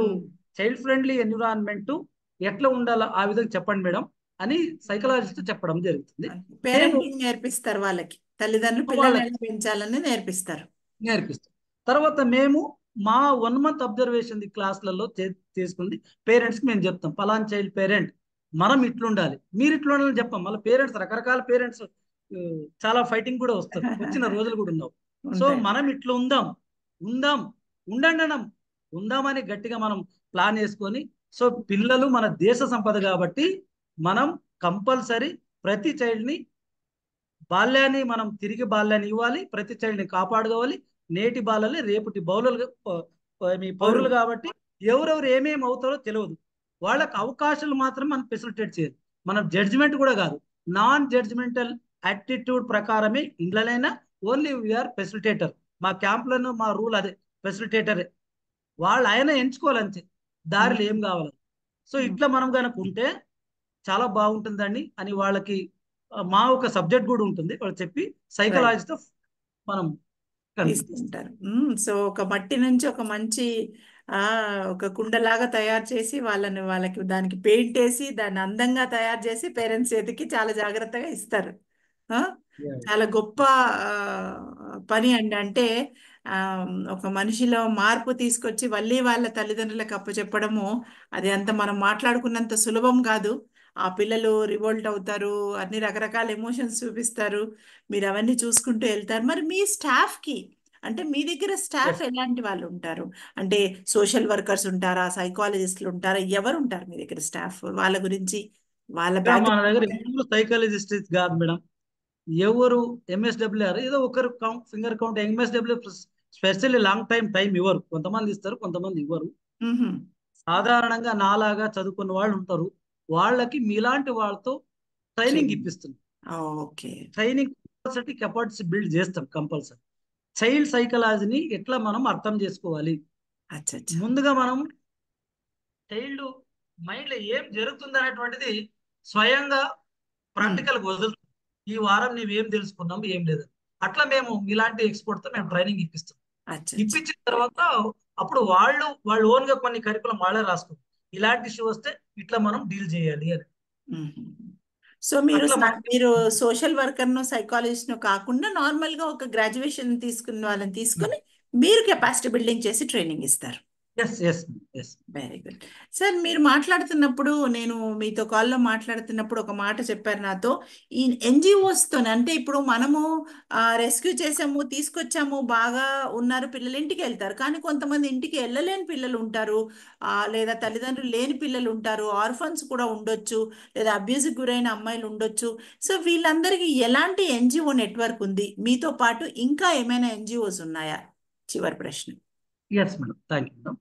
చైల్డ్ ఫ్రెండ్లీ ఎన్విరాన్మెంట్ ఎట్లా ఉండాలో ఆ విధంగా చెప్పండి మేడం అని సైకాలజిస్ట్ చెప్పడం జరుగుతుంది. పేరెంటింగ్ నేర్పిస్తారు వాళ్ళకి, తల్లిదండ్రులు పిల్లల్ని పెంచాలని నేర్పిస్తారు. తర్వాత మేము మా 1 month అబ్జర్వేషన్ క్లాసులలో తీసుకుంది పేరెంట్స్ కి మేము చెప్తాం. పలాన్ చైల్డ్ పేరెంట్ మనం ఇట్లుండాలి, మీరు ఇట్లుండాలని చెప్పాం. మళ్ళీ పేరెంట్స్ రకరకాల పేరెంట్స్ చాలా ఫైటింగ్ కూడా వస్తారు, వచ్చిన రోజులు కూడా ఉన్నావు. సో మనం ఇట్లా ఉందామని గట్టిగా మనం ప్లాన్ వేసుకొని, సో పిల్లలు మన దేశ సంపద కాబట్టి మనం కంపల్సరీ ప్రతి చైల్డ్ని బాల్యాన్ని మనం తిరిగి బాల్యాన్ని ఇవ్వాలి, ప్రతి చైల్డ్ని కాపాడుకోవాలి. నేటి బాలలే రేపటి మీ పౌరులు కాబట్టి ఎవరెవరు ఏమేమి అవుతారో తెలియదు. వాళ్ళకి అవకాశాలు మాత్రం మనం ఫెసిలిటేట్ చేయాలి. మనం జడ్జిమెంట్ కూడా కాదు, నాన్ జడ్జిమెంటల్ యాటిట్యూడ్ ప్రకారమే ఇండ్లైనా ఓన్లీ వీఆర్ ఫెసిలిటేటర్. మా క్యాంప్లను మా రూల్ అదే, ఫెసిలిటేటరే. వాళ్ళు ఆయన ఎంచుకోవాలంతే దారిలో ఏం కావాలి. సో ఇట్లా మనం కనుక ఉంటే చాలా బాగుంటుందండి అని వాళ్ళకి మా ఒక సబ్జెక్ట్ కూడా ఉంటుంది. వాళ్ళు చెప్పి సైకాలజీతో మనం కనిపిస్తాం. తీసుకుంటారు. సో ఒక మట్టి నుంచి ఒక మంచి ఆ ఒక కుండలాగా తయారు చేసి వాళ్ళకి దానికి పెయింట్ వేసి దాన్ని అందంగా తయారు చేసి పేరెంట్స్ చేతికి చాలా జాగ్రత్తగా ఇస్తారు. ఆ, చాలా గొప్ప ఆ, పని అండి. అంటే ఆ, ఒక మనిషిలో మార్పు తీసుకొచ్చి మళ్ళీ వాళ్ళ తల్లిదండ్రులకు అప్పచెప్పడము అది అంత మనం మాట్లాడుకున్నంత సులభం కాదు. ఆ పిల్లలు రివోల్ట్ అవుతారు, అన్ని రకరకాల ఎమోషన్స్ చూపిస్తారు. మీరు అవన్నీ చూసుకుంటూ వెళ్తారు. మరి మీ స్టాఫ్ కి అంటే మీ దగ్గర స్టాఫ్ ఎస్. ఎలాంటి వాళ్ళు ఉంటారు? అంటే సోషల్ వర్కర్స్ ఉంటారా, సైకాలజిస్టులు ఉంటారా, ఎవరు ఉంటారు మీ దగ్గర స్టాఫ్? వాళ్ళ గురించి వాళ్ళ మన దగ్గర బ్యాక్గ్రౌండ్. ఎవరు సైకాలజిస్ట్ కాదు మేడం. ఎవరు ఎంఎస్డబ్ల్యూఆర్ ఏదో ఒకరు finger count. MSW specially long time ఇవ్వరు. కొంతమంది ఇస్తారు, కొంతమంది ఇవ్వరు. సాధారణంగా నాలాగా చదువుకున్న వాళ్ళు ఉంటారు. వాళ్ళకి మీలాంటి వాళ్ళతో ట్రైనింగ్ ట్రైనింగ్. ఇప్పిస్తుంది. ఓకే. ట్రైనింగ్ కెపాసిటీ బిల్డ్ చేస్తాం కంపల్సరీ. చైల్డ్ సైకాలజీని ఎట్లా మనం అర్థం చేసుకోవాలి, అచ్చా. ముందుగా మనం చైల్డ్ మైండ్ లో ఏం జరుగుతుంది అనేటువంటిది స్వయంగా ప్రాక్టికల్ వదులుతుంది. ఈ వారం నీవేం తెలుసుకున్నాం, ఏం లేదు. అట్లా మేము ఇలాంటి ఎక్స్పర్ట్ తో మేము ట్రైనింగ్ ఇప్పిస్తాం. అచ్చా. ఇప్పించిన తర్వాత అప్పుడు వాళ్ళు ఓన్ గా కొన్ని కరికులం వాళ్ళే రాసుకుంటారు. ఇలాంటి ఇష్యూ వస్తే ఇట్లా మనం డీల్ చేయాలి అని. సో మీరు అట్లా మనకి మీరు సోషల్ వర్కర్ ను సైకాలజిస్ట్ ను కాకుండా నార్మల్ గా ఒక గ్రాడ్యుయేషన్ తీసుకున్న వాళ్ళని తీసుకొని మీరు కెపాసిటీ బిల్డింగ్ చేసి ట్రైనింగ్ ఇస్తారు. Yes yes yes. Very good. Sir మీరు మాట్లాడుతున్నప్పుడు నేను మీతో కాల్లో మాట్లాడుతున్నప్పుడు ఒక మాట చెప్పారు నాతో. ఈ ఎన్జిఓస్తో అంటే ఇప్పుడు మనము రెస్క్యూ చేసాము, తీసుకొచ్చాము, బాగా ఉన్నారు పిల్లలు, ఇంటికి వెళ్తారు. కానీ కొంతమంది ఇంటికి వెళ్ళలేని పిల్లలు ఉంటారు, లేదా తల్లిదండ్రులు లేని పిల్లలు ఉంటారు, ఆర్ఫన్స్ కూడా ఉండొచ్చు, లేదా అబ్యూస్కి గురైన అమ్మాయిలు ఉండొచ్చు. సో వీళ్ళందరికీ ఎలాంటి ఎన్జిఓ నెట్వర్క్ ఉంది? మీతో పాటు ఇంకా ఏమైనా ఎన్జిఓస్ ఉన్నాయా? చివరి ప్రశ్న. Yes madam, thank you madam.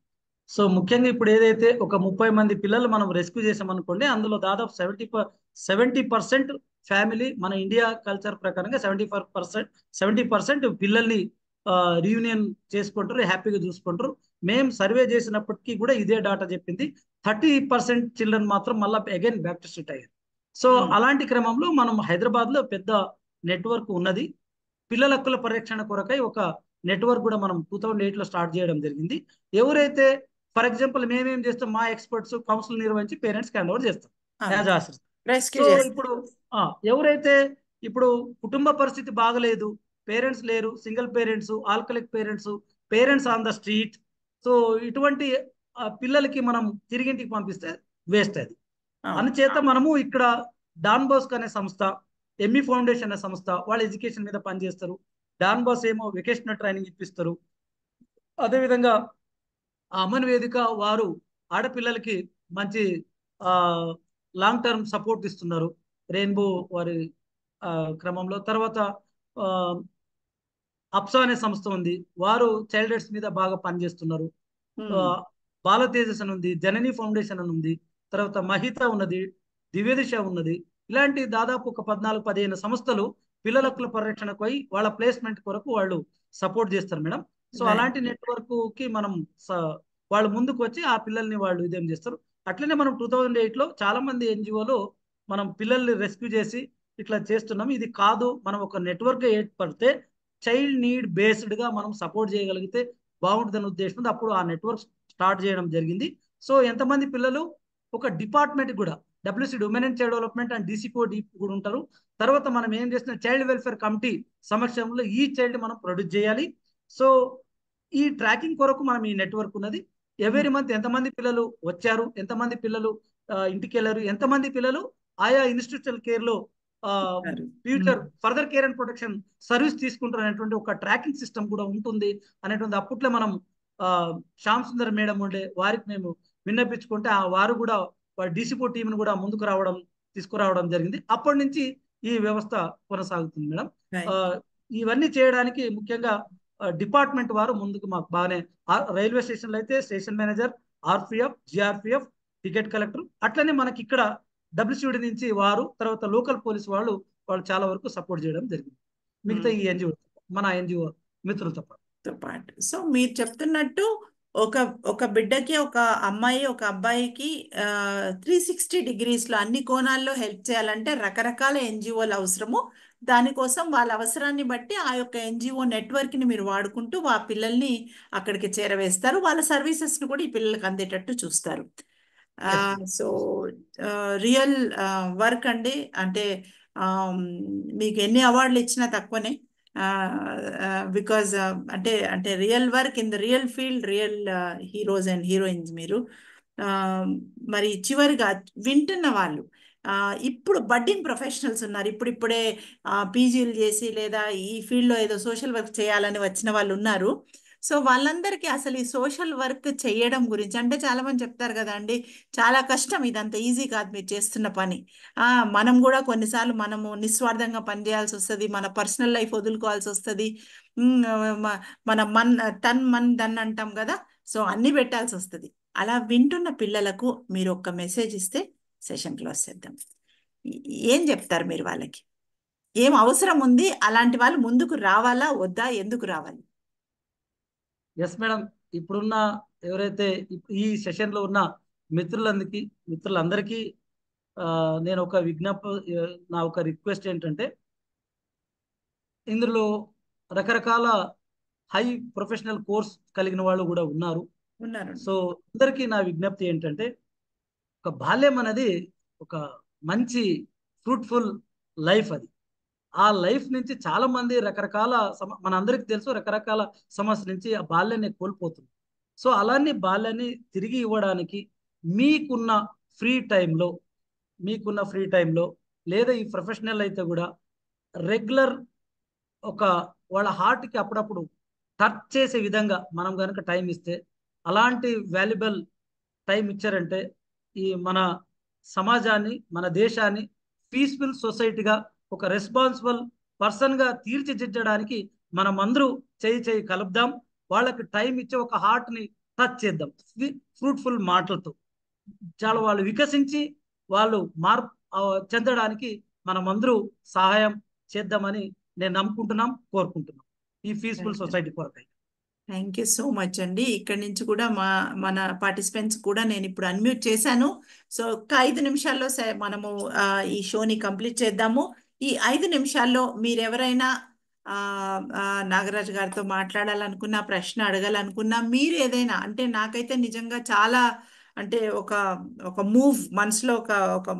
So ముఖ్యంగా ఇప్పుడు ఏదైతే ఒక 30 మంది పిల్లలు మనం రెస్క్యూ చేసామనుకోండి, అందులో దాదాపు 70% ఫ్యామిలీ, మన ఇండియా కల్చర్ ప్రకారంగా 70% పిల్లల్ని రీయూనియన్ చేసుకుంటారు, హ్యాపీగా చూసుకుంటారు. మేము సర్వే చేసినప్పటికీ కూడా ఇదే డాటా చెప్పింది. 30% చిల్డ్రన్ మాత్రం మళ్ళీ అగైన్ బ్యాక్ టు స్ట్రీట్ అయ్యారు. సో అలాంటి క్రమంలో మనం హైదరాబాద్ లో పెద్ద నెట్వర్క్ ఉన్నది. పిల్లల హక్కుల పరిరక్షణ కొరకై ఒక నెట్వర్క్ కూడా మనం 2008 లో స్టార్ట్ చేయడం జరిగింది. ఎవరైతే ఫర్ ఎగ్జాంపుల్ మేమేం చేస్తాం, మా ఎక్స్పర్ట్స్ కౌన్సిల్ నిర్వహించి పేరెంట్స్ హ్యాండ్ ఓవర్ చేస్తాం యాజ్ ఆశ్రస్. రెస్క్యూ సో చేస్తారు. ఇప్పుడు ఎవరైతే ఇప్పుడు కుటుంబ పరిస్థితి బాగలేదు, పేరెంట్స్ లేరు, single parents, alcoholic parents, parents on the street, so ఇటువంటి పిల్లలకి మనం తిరిగింటికి పంపిస్తే వేస్ట్ అది. అందుచేత మనము ఇక్కడ డాన్ బోస్క్ అనే సంస్థ, ఎంఈ ఫౌండేషన్ అనే సంస్థ వాళ్ళ ఎడ్యుకేషన్ మీద పనిచేస్తారు. డాన్ బాస్ ఏమో వెకేషనల్ ట్రైనింగ్ ఇప్పిస్తారు. అదేవిధంగా అమన్ వేదిక వారు ఆడపిల్లలకి మంచి లాంగ్ టర్మ్ సపోర్ట్ ఇస్తున్నారు రెయిన్బో వారి క్రమంలో. తర్వాత అప్సా అనే సంస్థ ఉంది, వారు చైల్డ్ రైట్స్ మీద బాగా పనిచేస్తున్నారు. బాల తేజస్ అని ఉంది, జనని ఫౌండేషన్ అని ఉంది, తర్వాత మహిత ఉన్నది, దివ్యదిశ ఉన్నది. ఇలాంటి దాదాపు ఒక 14-15 సంస్థలు పిల్లల హక్కుల పరిరక్షణకు వాళ్ళ ప్లేస్మెంట్ కొరకు వాళ్ళు సపోర్ట్ చేస్తారు మేడం. సో అలాంటి నెట్వర్క్ కి మనం వాళ్ళు ముందుకు వచ్చి ఆ పిల్లల్ని వాళ్ళు ఇదేం చేస్తారు. అట్లనే మనం 2008 లో చాలా మంది ఎన్జిఓలు మనం పిల్లల్ని రెస్క్యూ చేసి ఇట్లా చేస్తున్నాం. ఇది కాదు, మనం ఒక నెట్వర్క్ ఏర్పడితే చైల్డ్ నీడ్ బేస్డ్ గా మనం సపోర్ట్ చేయగలిగితే బాగుంటుందనే ఉద్దేశంతో అప్పుడు ఆ నెట్వర్క్ స్టార్ట్ చేయడం జరిగింది. సో ఎంతమంది పిల్లలు ఒక డిపార్ట్మెంట్ కూడా WCD women and child development and DCPO కూడా ఉంటారు. తర్వాత మనం ఏం చేస్తున్న చైల్డ్ వెల్ఫేర్ కమిటీ సమక్షంలో ఈ చైల్డ్ మనం ప్రొడ్యూస్ చేయాలి. సో ఈ ట్రాకింగ్ కొరకు మనం ఈ నెట్వర్క్ ఉన్నది. ఎవరి మంత్ ఎంతమంది పిల్లలు వచ్చారు, ఎంతమంది పిల్లలు ఇంటికి వెళ్ళారు, ఎంతమంది పిల్లలు ఆయా ఇన్స్టిట్యూషనల్ కేర్ లో future further care and protection service తీసుకుంటారు అనేటువంటి ఒక ట్రాకింగ్ సిస్టమ్ కూడా ఉంటుంది అనేటువంటి. అప్పట్లో మనం శ్యామ్ సుందర్ మేడం ఉండే వారికి మేము విన్నపించుకుంటే వారు కూడా వారి డిసిపో టీంను కూడా ముందుకు తీసుకురావడం జరిగింది. అప్పటి నుంచి ఈ వ్యవస్థ కొనసాగుతుంది మేడం. ఇవన్నీ చేయడానికి ముఖ్యంగా డిపార్ట్మెంట్ వారు ముందుకు మాకు బాగానే, రైల్వే స్టేషన్లో అయితే station manager, RPF, GRPF, ticket collector, అట్లనే మనకి ఇక్కడ డబ్ల్యూసీడీ నుంచి వారు, తర్వాత లోకల్ పోలీస్ వాళ్ళు చాలా వరకు సపోర్ట్ చేయడం జరిగింది. మిగతా ఈ ఎన్జిఓ మన ఎన్జిఓ మిత్రులతో పాటు. సో మీరు చెప్తున్నట్టు ఒక ఒక బిడ్డకి ఒక అమ్మాయి ఒక అబ్బాయికి 360 డిగ్రీస్లో అన్ని కోణాల్లో హెల్ప్ చేయాలంటే రకరకాల ఎన్జిఓలు అవసరము. దానికోసం వాళ్ళ అవసరాన్ని బట్టి ఆ యొక్క ఎన్జిఓ నెట్వర్క్ని మీరు వాడుకుంటూ ఆ పిల్లల్ని అక్కడికి చేరవేస్తారు. వాళ్ళ సర్వీసెస్ని కూడా ఈ పిల్లలకు అందేటట్టు చూస్తారు. Yes madam. So real work అండి. అంటే మీకు ఎన్ని అవార్డులు ఇచ్చినా తక్కువనే. బికాజ్ అంటే అంటే real work in the real field, real heroes and heroines మీరు. ఆ, మరి చివరిగా వింటున్న వాళ్ళు, ఇప్పుడు బడ్డింగ్ ప్రొఫెషనల్స్ ఉన్నారు. ఇప్పుడిప్పుడే పీజీలు చేసి లేదా ఈ ఫీల్డ్లో ఏదో సోషల్ వర్క్ చేయాలని వచ్చిన వాళ్ళు ఉన్నారు. సో వాళ్ళందరికీ అసలు ఈ సోషల్ వర్క్ చేయడం గురించి, అంటే చాలా మంది చెప్తారు కదా అండి, చాలా కష్టం, ఇదంత ఈజీ కాదు మీరు చేస్తున్న పని. ఆ మనం కూడా కొన్నిసార్లు మనము నిస్వార్థంగా పనిచేయాల్సి వస్తుంది, మన పర్సనల్ లైఫ్ వదులుకోవాల్సి వస్తుంది. ఉమ్, మన మన్ దన్ అంటాం కదా. సో అన్ని పెట్టాల్సి వస్తుంది. అలా వింటున్న పిల్లలకు మీరు ఒక్క మెసేజ్ ఇస్తే సెషన్ క్లోజ్ చేద్దాం. ఏం చెప్తారు మీరు వాళ్ళకి? ఏం అవసరం ఉంది? అలాంటి వాళ్ళు ముందుకు రావాలా వద్దా? ఎందుకు రావాలి? Yes madam. ఇప్పుడున్న ఎవరైతే ఈ సెషన్లో ఉన్న మిత్రులందరికీ ఆ, నేను ఒక నా ఒక రిక్వెస్ట్ ఏంటంటే, ఇందులో రకరకాల హై ప్రొఫెషనల్ కోర్స్ కలిగిన వాళ్ళు కూడా ఉన్నారు. ఉన్నారు. సో అందరికీ నా విజ్ఞప్తి ఏంటంటే, ఒక బాల్యం అనేది ఒక మంచి ఫ్రూట్ఫుల్ లైఫ్ అది. ఆ లైఫ్ నుంచి చాలా మంది మనందరికీ తెలుసు, రకరకాల సమస్య నుంచి ఆ బాల్యాన్ని కోల్పోతుంది. సో అలానే బాల్యాన్ని తిరిగి ఇవ్వడానికి మీకున్న ఫ్రీ టైంలో మీకున్న ఫ్రీ టైంలో లేదా ఈ ప్రొఫెషనల్ అయితే కూడా రెగ్యులర్ ఒక వాళ్ళ హార్ట్కి అప్పుడప్పుడు టచ్ చేసే విధంగా మనం కనుక టైం ఇస్తే, అలాంటి వాల్యుబుల్ టైం ఇచ్చారంటే ఈ మన సమాజాన్ని, మన దేశాన్ని పీస్ఫుల్ సొసైటీగా, ఒక రెస్పాన్సిబుల్ పర్సన్గా తీర్చిదిద్దడానికి మనం అందరూ చేయి కలుపుదాం. వాళ్ళకి టైం ఇచ్చి ఒక హార్ట్ని టచ్ చేద్దాం ఫ్రూట్ఫుల్ మాటలతో. చాలా వాళ్ళు వికసించి వాళ్ళు మార్పు చెందడానికి మనమందరూ సహాయం చేద్దామని నేను నమ్ముకుంటున్నాం, కోరుకుంటున్నాం ఈ పీస్ఫుల్ సొసైటీ కొరకై. థ్యాంక్ యూ సో మచ్ అండి. ఇక్కడి నుంచి కూడా మన పార్టిసిపెంట్స్ కూడా నేను ఇప్పుడు అన్మ్యూట్ చేశాను. సో ఒక్క 5 నిమిషాల్లో మనము ఈ షోని కంప్లీట్ చేద్దాము. ఈ 5 నిమిషాల్లో మీరెవరైనా ఆ, నాగరాజు గారితో మాట్లాడాలనుకున్నా, ప్రశ్న అడగాలనుకున్నా, మీరు ఏదైనా, అంటే నాకైతే నిజంగా చాలా, అంటే ఒక ఒక మూవ్ మనసులో ఒక ఒక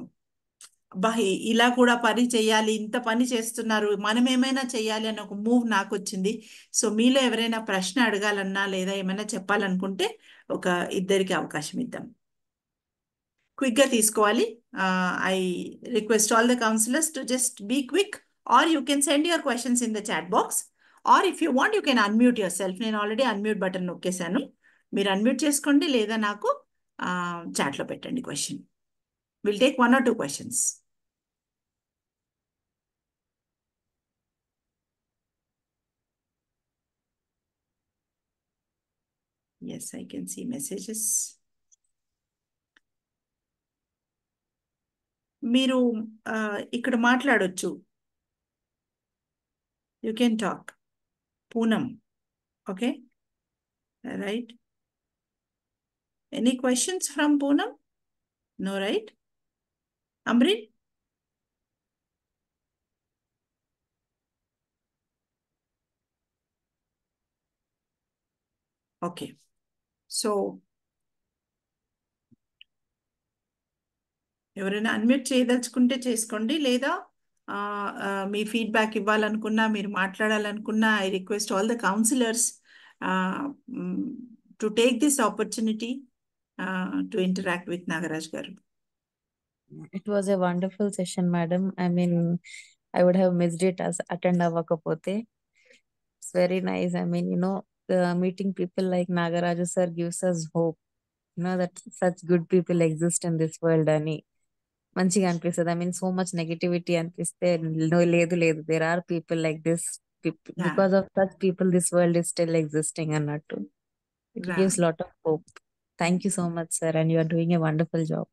అబ్బా, ఇలా కూడా పని చేయాలి, ఇంత పని చేస్తున్నారు, మనం ఏమైనా చేయాలి అని ఒక మూవ్ నాకు వచ్చింది. సో మీలో ఎవరైనా ప్రశ్న అడగాలన్నా లేదా ఏమైనా చెప్పాలనుకుంటే ఒక ఇద్దరికి అవకాశం ఇద్దాం. క్విక్గా తీసుకోవాలి. I request all the counsellors to just be quick, or you can send your questions in the chat box, or if you want you can unmute your self. నేను ఆల్రెడీ అన్మ్యూట్ బటన్ నొక్కేశాను, మీరు అన్మ్యూట్ చేసుకోండి లేదా నాకు చాట్లో పెట్టండి question. Will take 1 or 2 questions. Yes, I can see messages. మీరు ఇక్కడ మాట్లాడొచ్చు. You can talk. Poonam. Okay, right. Any questions from Poonam? No, right? Amrin? Okay. So ఎవరైనా అన్మ్యూట్ చేయదలుచుకుంటే చేసుకోండి, లేదా మీ ఫీడ్బ్యాక్ ఇవ్వాలనుకున్నా, మీరు మాట్లాడాలనుకున్నా, I request all the counsellors to take this opportunity to interact with Nagaraj garu. It was a wonderful session, madam. I mean, I would have missed it as attend avakapote. It's very nice. I mean, meeting people like Nagaraju sir gives us hope. That such good people exist in this world అని మంచిగా అనిపిస్తుంది. I mean, so much negativity అనిపిస్తే లేదు there are people like this. Because of such people, this world is still existing అన్నట్టు. It gives lot of hope. Thank you so much, sir, and you are doing a wonderful job.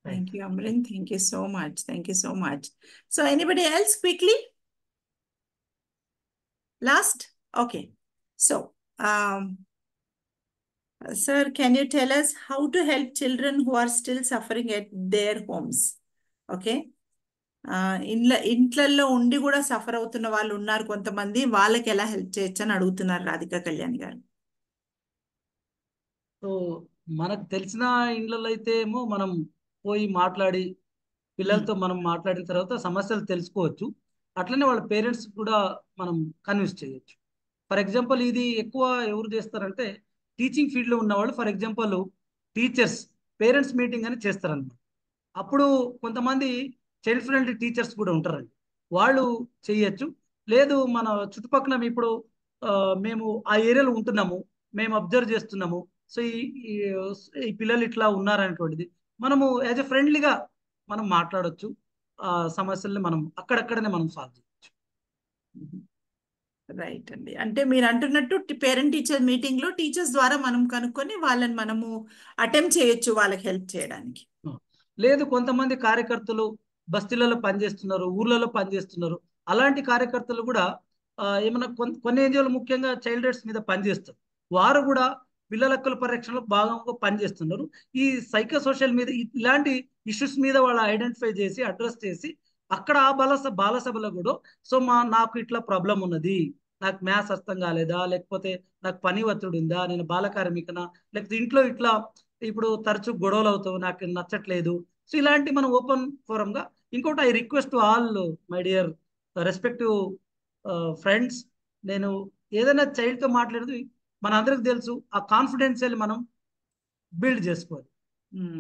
Thank you, Amrin. Thank you so much. Thank you so much. So anybody else quickly? Last? Okay. So, Sir, can you tell us how to help children who are still suffering at their homes? Okay. ఇంట్లల్లో ఉండి కూడా సఫర్ అవుతున్న వాళ్ళు ఉన్నారు కొంతమంది, వాళ్ళకి ఎలా హెల్ప్ చేయొచ్చు అని అడుగుతున్నారు రాధికా కళ్యాణ్ గారు. సో మనకు తెలిసిన ఇండ్లలో అయితే ఏమో మనం పోయి మాట్లాడి పిల్లలతో మనం మాట్లాడిన తర్వాత సమస్యలు తెలుసుకోవచ్చు. అట్లనే వాళ్ళ పేరెంట్స్ కూడా మనం కన్విన్స్ చేయొచ్చు. ఫర్ ఎగ్జాంపుల్ ఇది ఎక్కువ ఎవరు చేస్తారంటే టీచింగ్ ఫీల్డ్లో ఉన్నవాళ్ళు, for example teachers parents meeting అని చేస్తారన్నమాట. అప్పుడు కొంతమంది చైల్డ్ ఫ్రెండ్లీ టీచర్స్ కూడా ఉంటారండి, వాళ్ళు చేయొచ్చు. లేదు మన చుట్టుపక్కల ఇప్పుడు మేము ఆ ఏరియాలో ఉంటున్నాము, మేము అబ్జర్వ్ చేస్తున్నాము, సో ఈ పిల్లలు ఇట్లా ఉన్నారనేటువంటిది మనము యాజ్ ఎ ఫ్రెండ్లీగా మనం మాట్లాడొచ్చు. ఆ సమస్యల్ని మనం అక్కడక్కడనే మనం సాల్వ్ చేయొచ్చు. రైట్ అండి. అంటే మీరు అంటున్నట్టు పేరెంట్ టీచర్ మీటింగ్ లో టీచర్స్ ద్వారా మనం కనుక్కొని వాళ్ళని మనము అటెంప్ట్ చేయొచ్చు వాళ్ళకి హెల్ప్ చేయడానికి. లేదు కొంతమంది కార్యకర్తలు బస్తీలలో పనిచేస్తున్నారు, ఊర్లలో పనిచేస్తున్నారు. అలాంటి కార్యకర్తలు కూడా ఏమన్నా కొన్ని ఎన్జిఓలు ముఖ్యంగా చైల్డ్ రైట్స్ మీద పనిచేస్తారు. వారు కూడా పిల్లల హక్కుల పరిరక్షణలో భాగంగా పనిచేస్తున్నారు. ఈ సైకో సోషల్ మీద ఇలాంటి ఇష్యూస్ మీద వాళ్ళు ఐడెంటిఫై చేసి అడ్రస్ చేసి అక్కడ ఆ బాలసభలో కూడా సో నాకు ఇట్లా ప్రాబ్లం ఉన్నది, నాకు మ్యాథ్స్ అర్థం కాలేదా, లేకపోతే నాకు పని ఒత్తిడి ఉందా, నేను బాల కార్మికనా, లేకపోతే ఇంట్లో ఇట్లా ఇప్పుడు తరచూ గొడవలు అవుతావు, నాకు నచ్చట్లేదు. సో ఇలాంటి మనం ఓపెన్ ఫోరంగా. ఇంకోటి I request to all my dear respective friends, నేను ఏదైనా చైల్డ్తో మాట్లాడేది మన అందరికి తెలుసు, ఆ కాన్ఫిడెన్షియల్ మనం బిల్డ్ చేసుకోవాలి,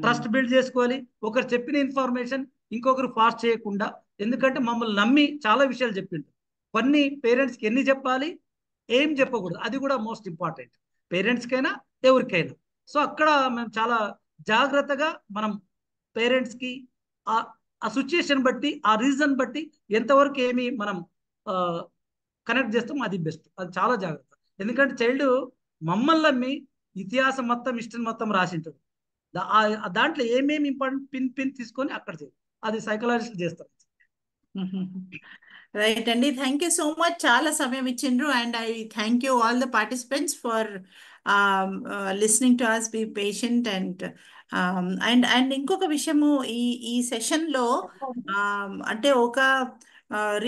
ట్రస్ట్ బిల్డ్ చేసుకోవాలి. ఒకరు చెప్పిన ఇన్ఫర్మేషన్ ఇంకొకరు పాస్ చేయకుండా, ఎందుకంటే మమ్మల్ని నమ్మి చాలా విషయాలు చెప్పిండు. కొన్ని పేరెంట్స్కి ఎన్ని చెప్పాలి, ఏం చెప్పకూడదు, అది కూడా మోస్ట్ ఇంపార్టెంట్ పేరెంట్స్కైనా ఎవరికైనా. సో అక్కడ మేము చాలా జాగ్రత్తగా మనం పేరెంట్స్కి ఆ సిచ్యుయేషన్ బట్టి, ఆ రీజన్ బట్టి ఎంతవరకు ఏమి మనం కనెక్ట్ చేస్తాం అది బెస్ట్. అది చాలా జాగ్రత్త. ఎందుకంటే చైల్డ్ మమ్మల్ని నమ్మి ఇతిహాసం మొత్తం హిస్టరీ మొత్తం రాసింటాడు, దాంట్లో ఏమేమి ఇంపార్టెంట్ పిన్ తీసుకొని అక్కడ చేయాలి, అది సైకలాజిస్ట్ చేస్తారు. రైట్ అండి. Thank you so much. చాలా సమయం ఇచ్చిండ్రు. And I thank you all the participants for listening to us, be patient. And ఇంకొక విషయము, ఈ సెషన్లో అంటే ఒక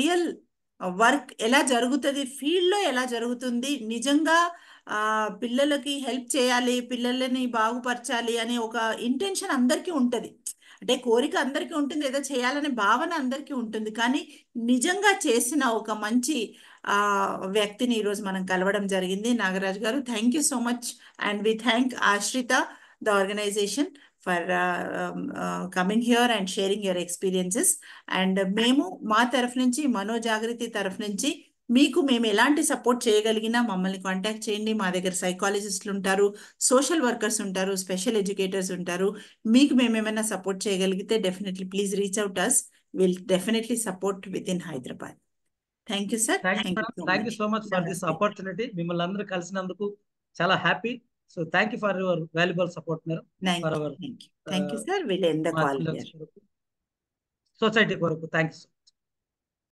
రియల్ వర్క్ ఎలా జరుగుతుంది, ఫీల్డ్లో ఎలా జరుగుతుంది, నిజంగా పిల్లలకి హెల్ప్ చేయాలి, పిల్లలని బాగుపరచాలి అనే ఒక ఇంటెన్షన్ అందరికీ ఉంటుంది. అంటే కోరిక అందరికీ ఉంటుంది, ఏదో చేయాలనే భావన అందరికీ ఉంటుంది. కానీ నిజంగా చేసిన ఒక మంచి వ్యక్తిని ఈరోజు మనం కలవడం జరిగింది. Nagaraj garu, thank you so much. And we thank Ashrita, the organisation, for coming here and sharing your experiences. అండ్ మేము మా తరఫు నుంచి, మనోజాగృతి తరఫు నుంచి మీకు మేము ఎలాంటి సపోర్ట్ చేయగలిగినా మమ్మల్ని కాంటాక్ట్ చేయండి. మా దగ్గర సైకాలజిస్టులు ఉంటారు, సోషల్ వర్కర్స్ ఉంటారు, స్పెషల్ ఎడ్యుకేటర్స్ ఉంటారు. మీకు మేము ఏమైనా సపోర్ట్ చేయగలిగితే definitely please reach out us. Will definitely support with in Hyderabad. Thank you sir. Thank you so much for this opportunity. మిమ్మల్ని అందరూ కలిసినందుకు చాలా happy. So thank you for your valuable support madam. Thank you sir. Will end the call here. Society కొరకు థ్యాంక్ యూ.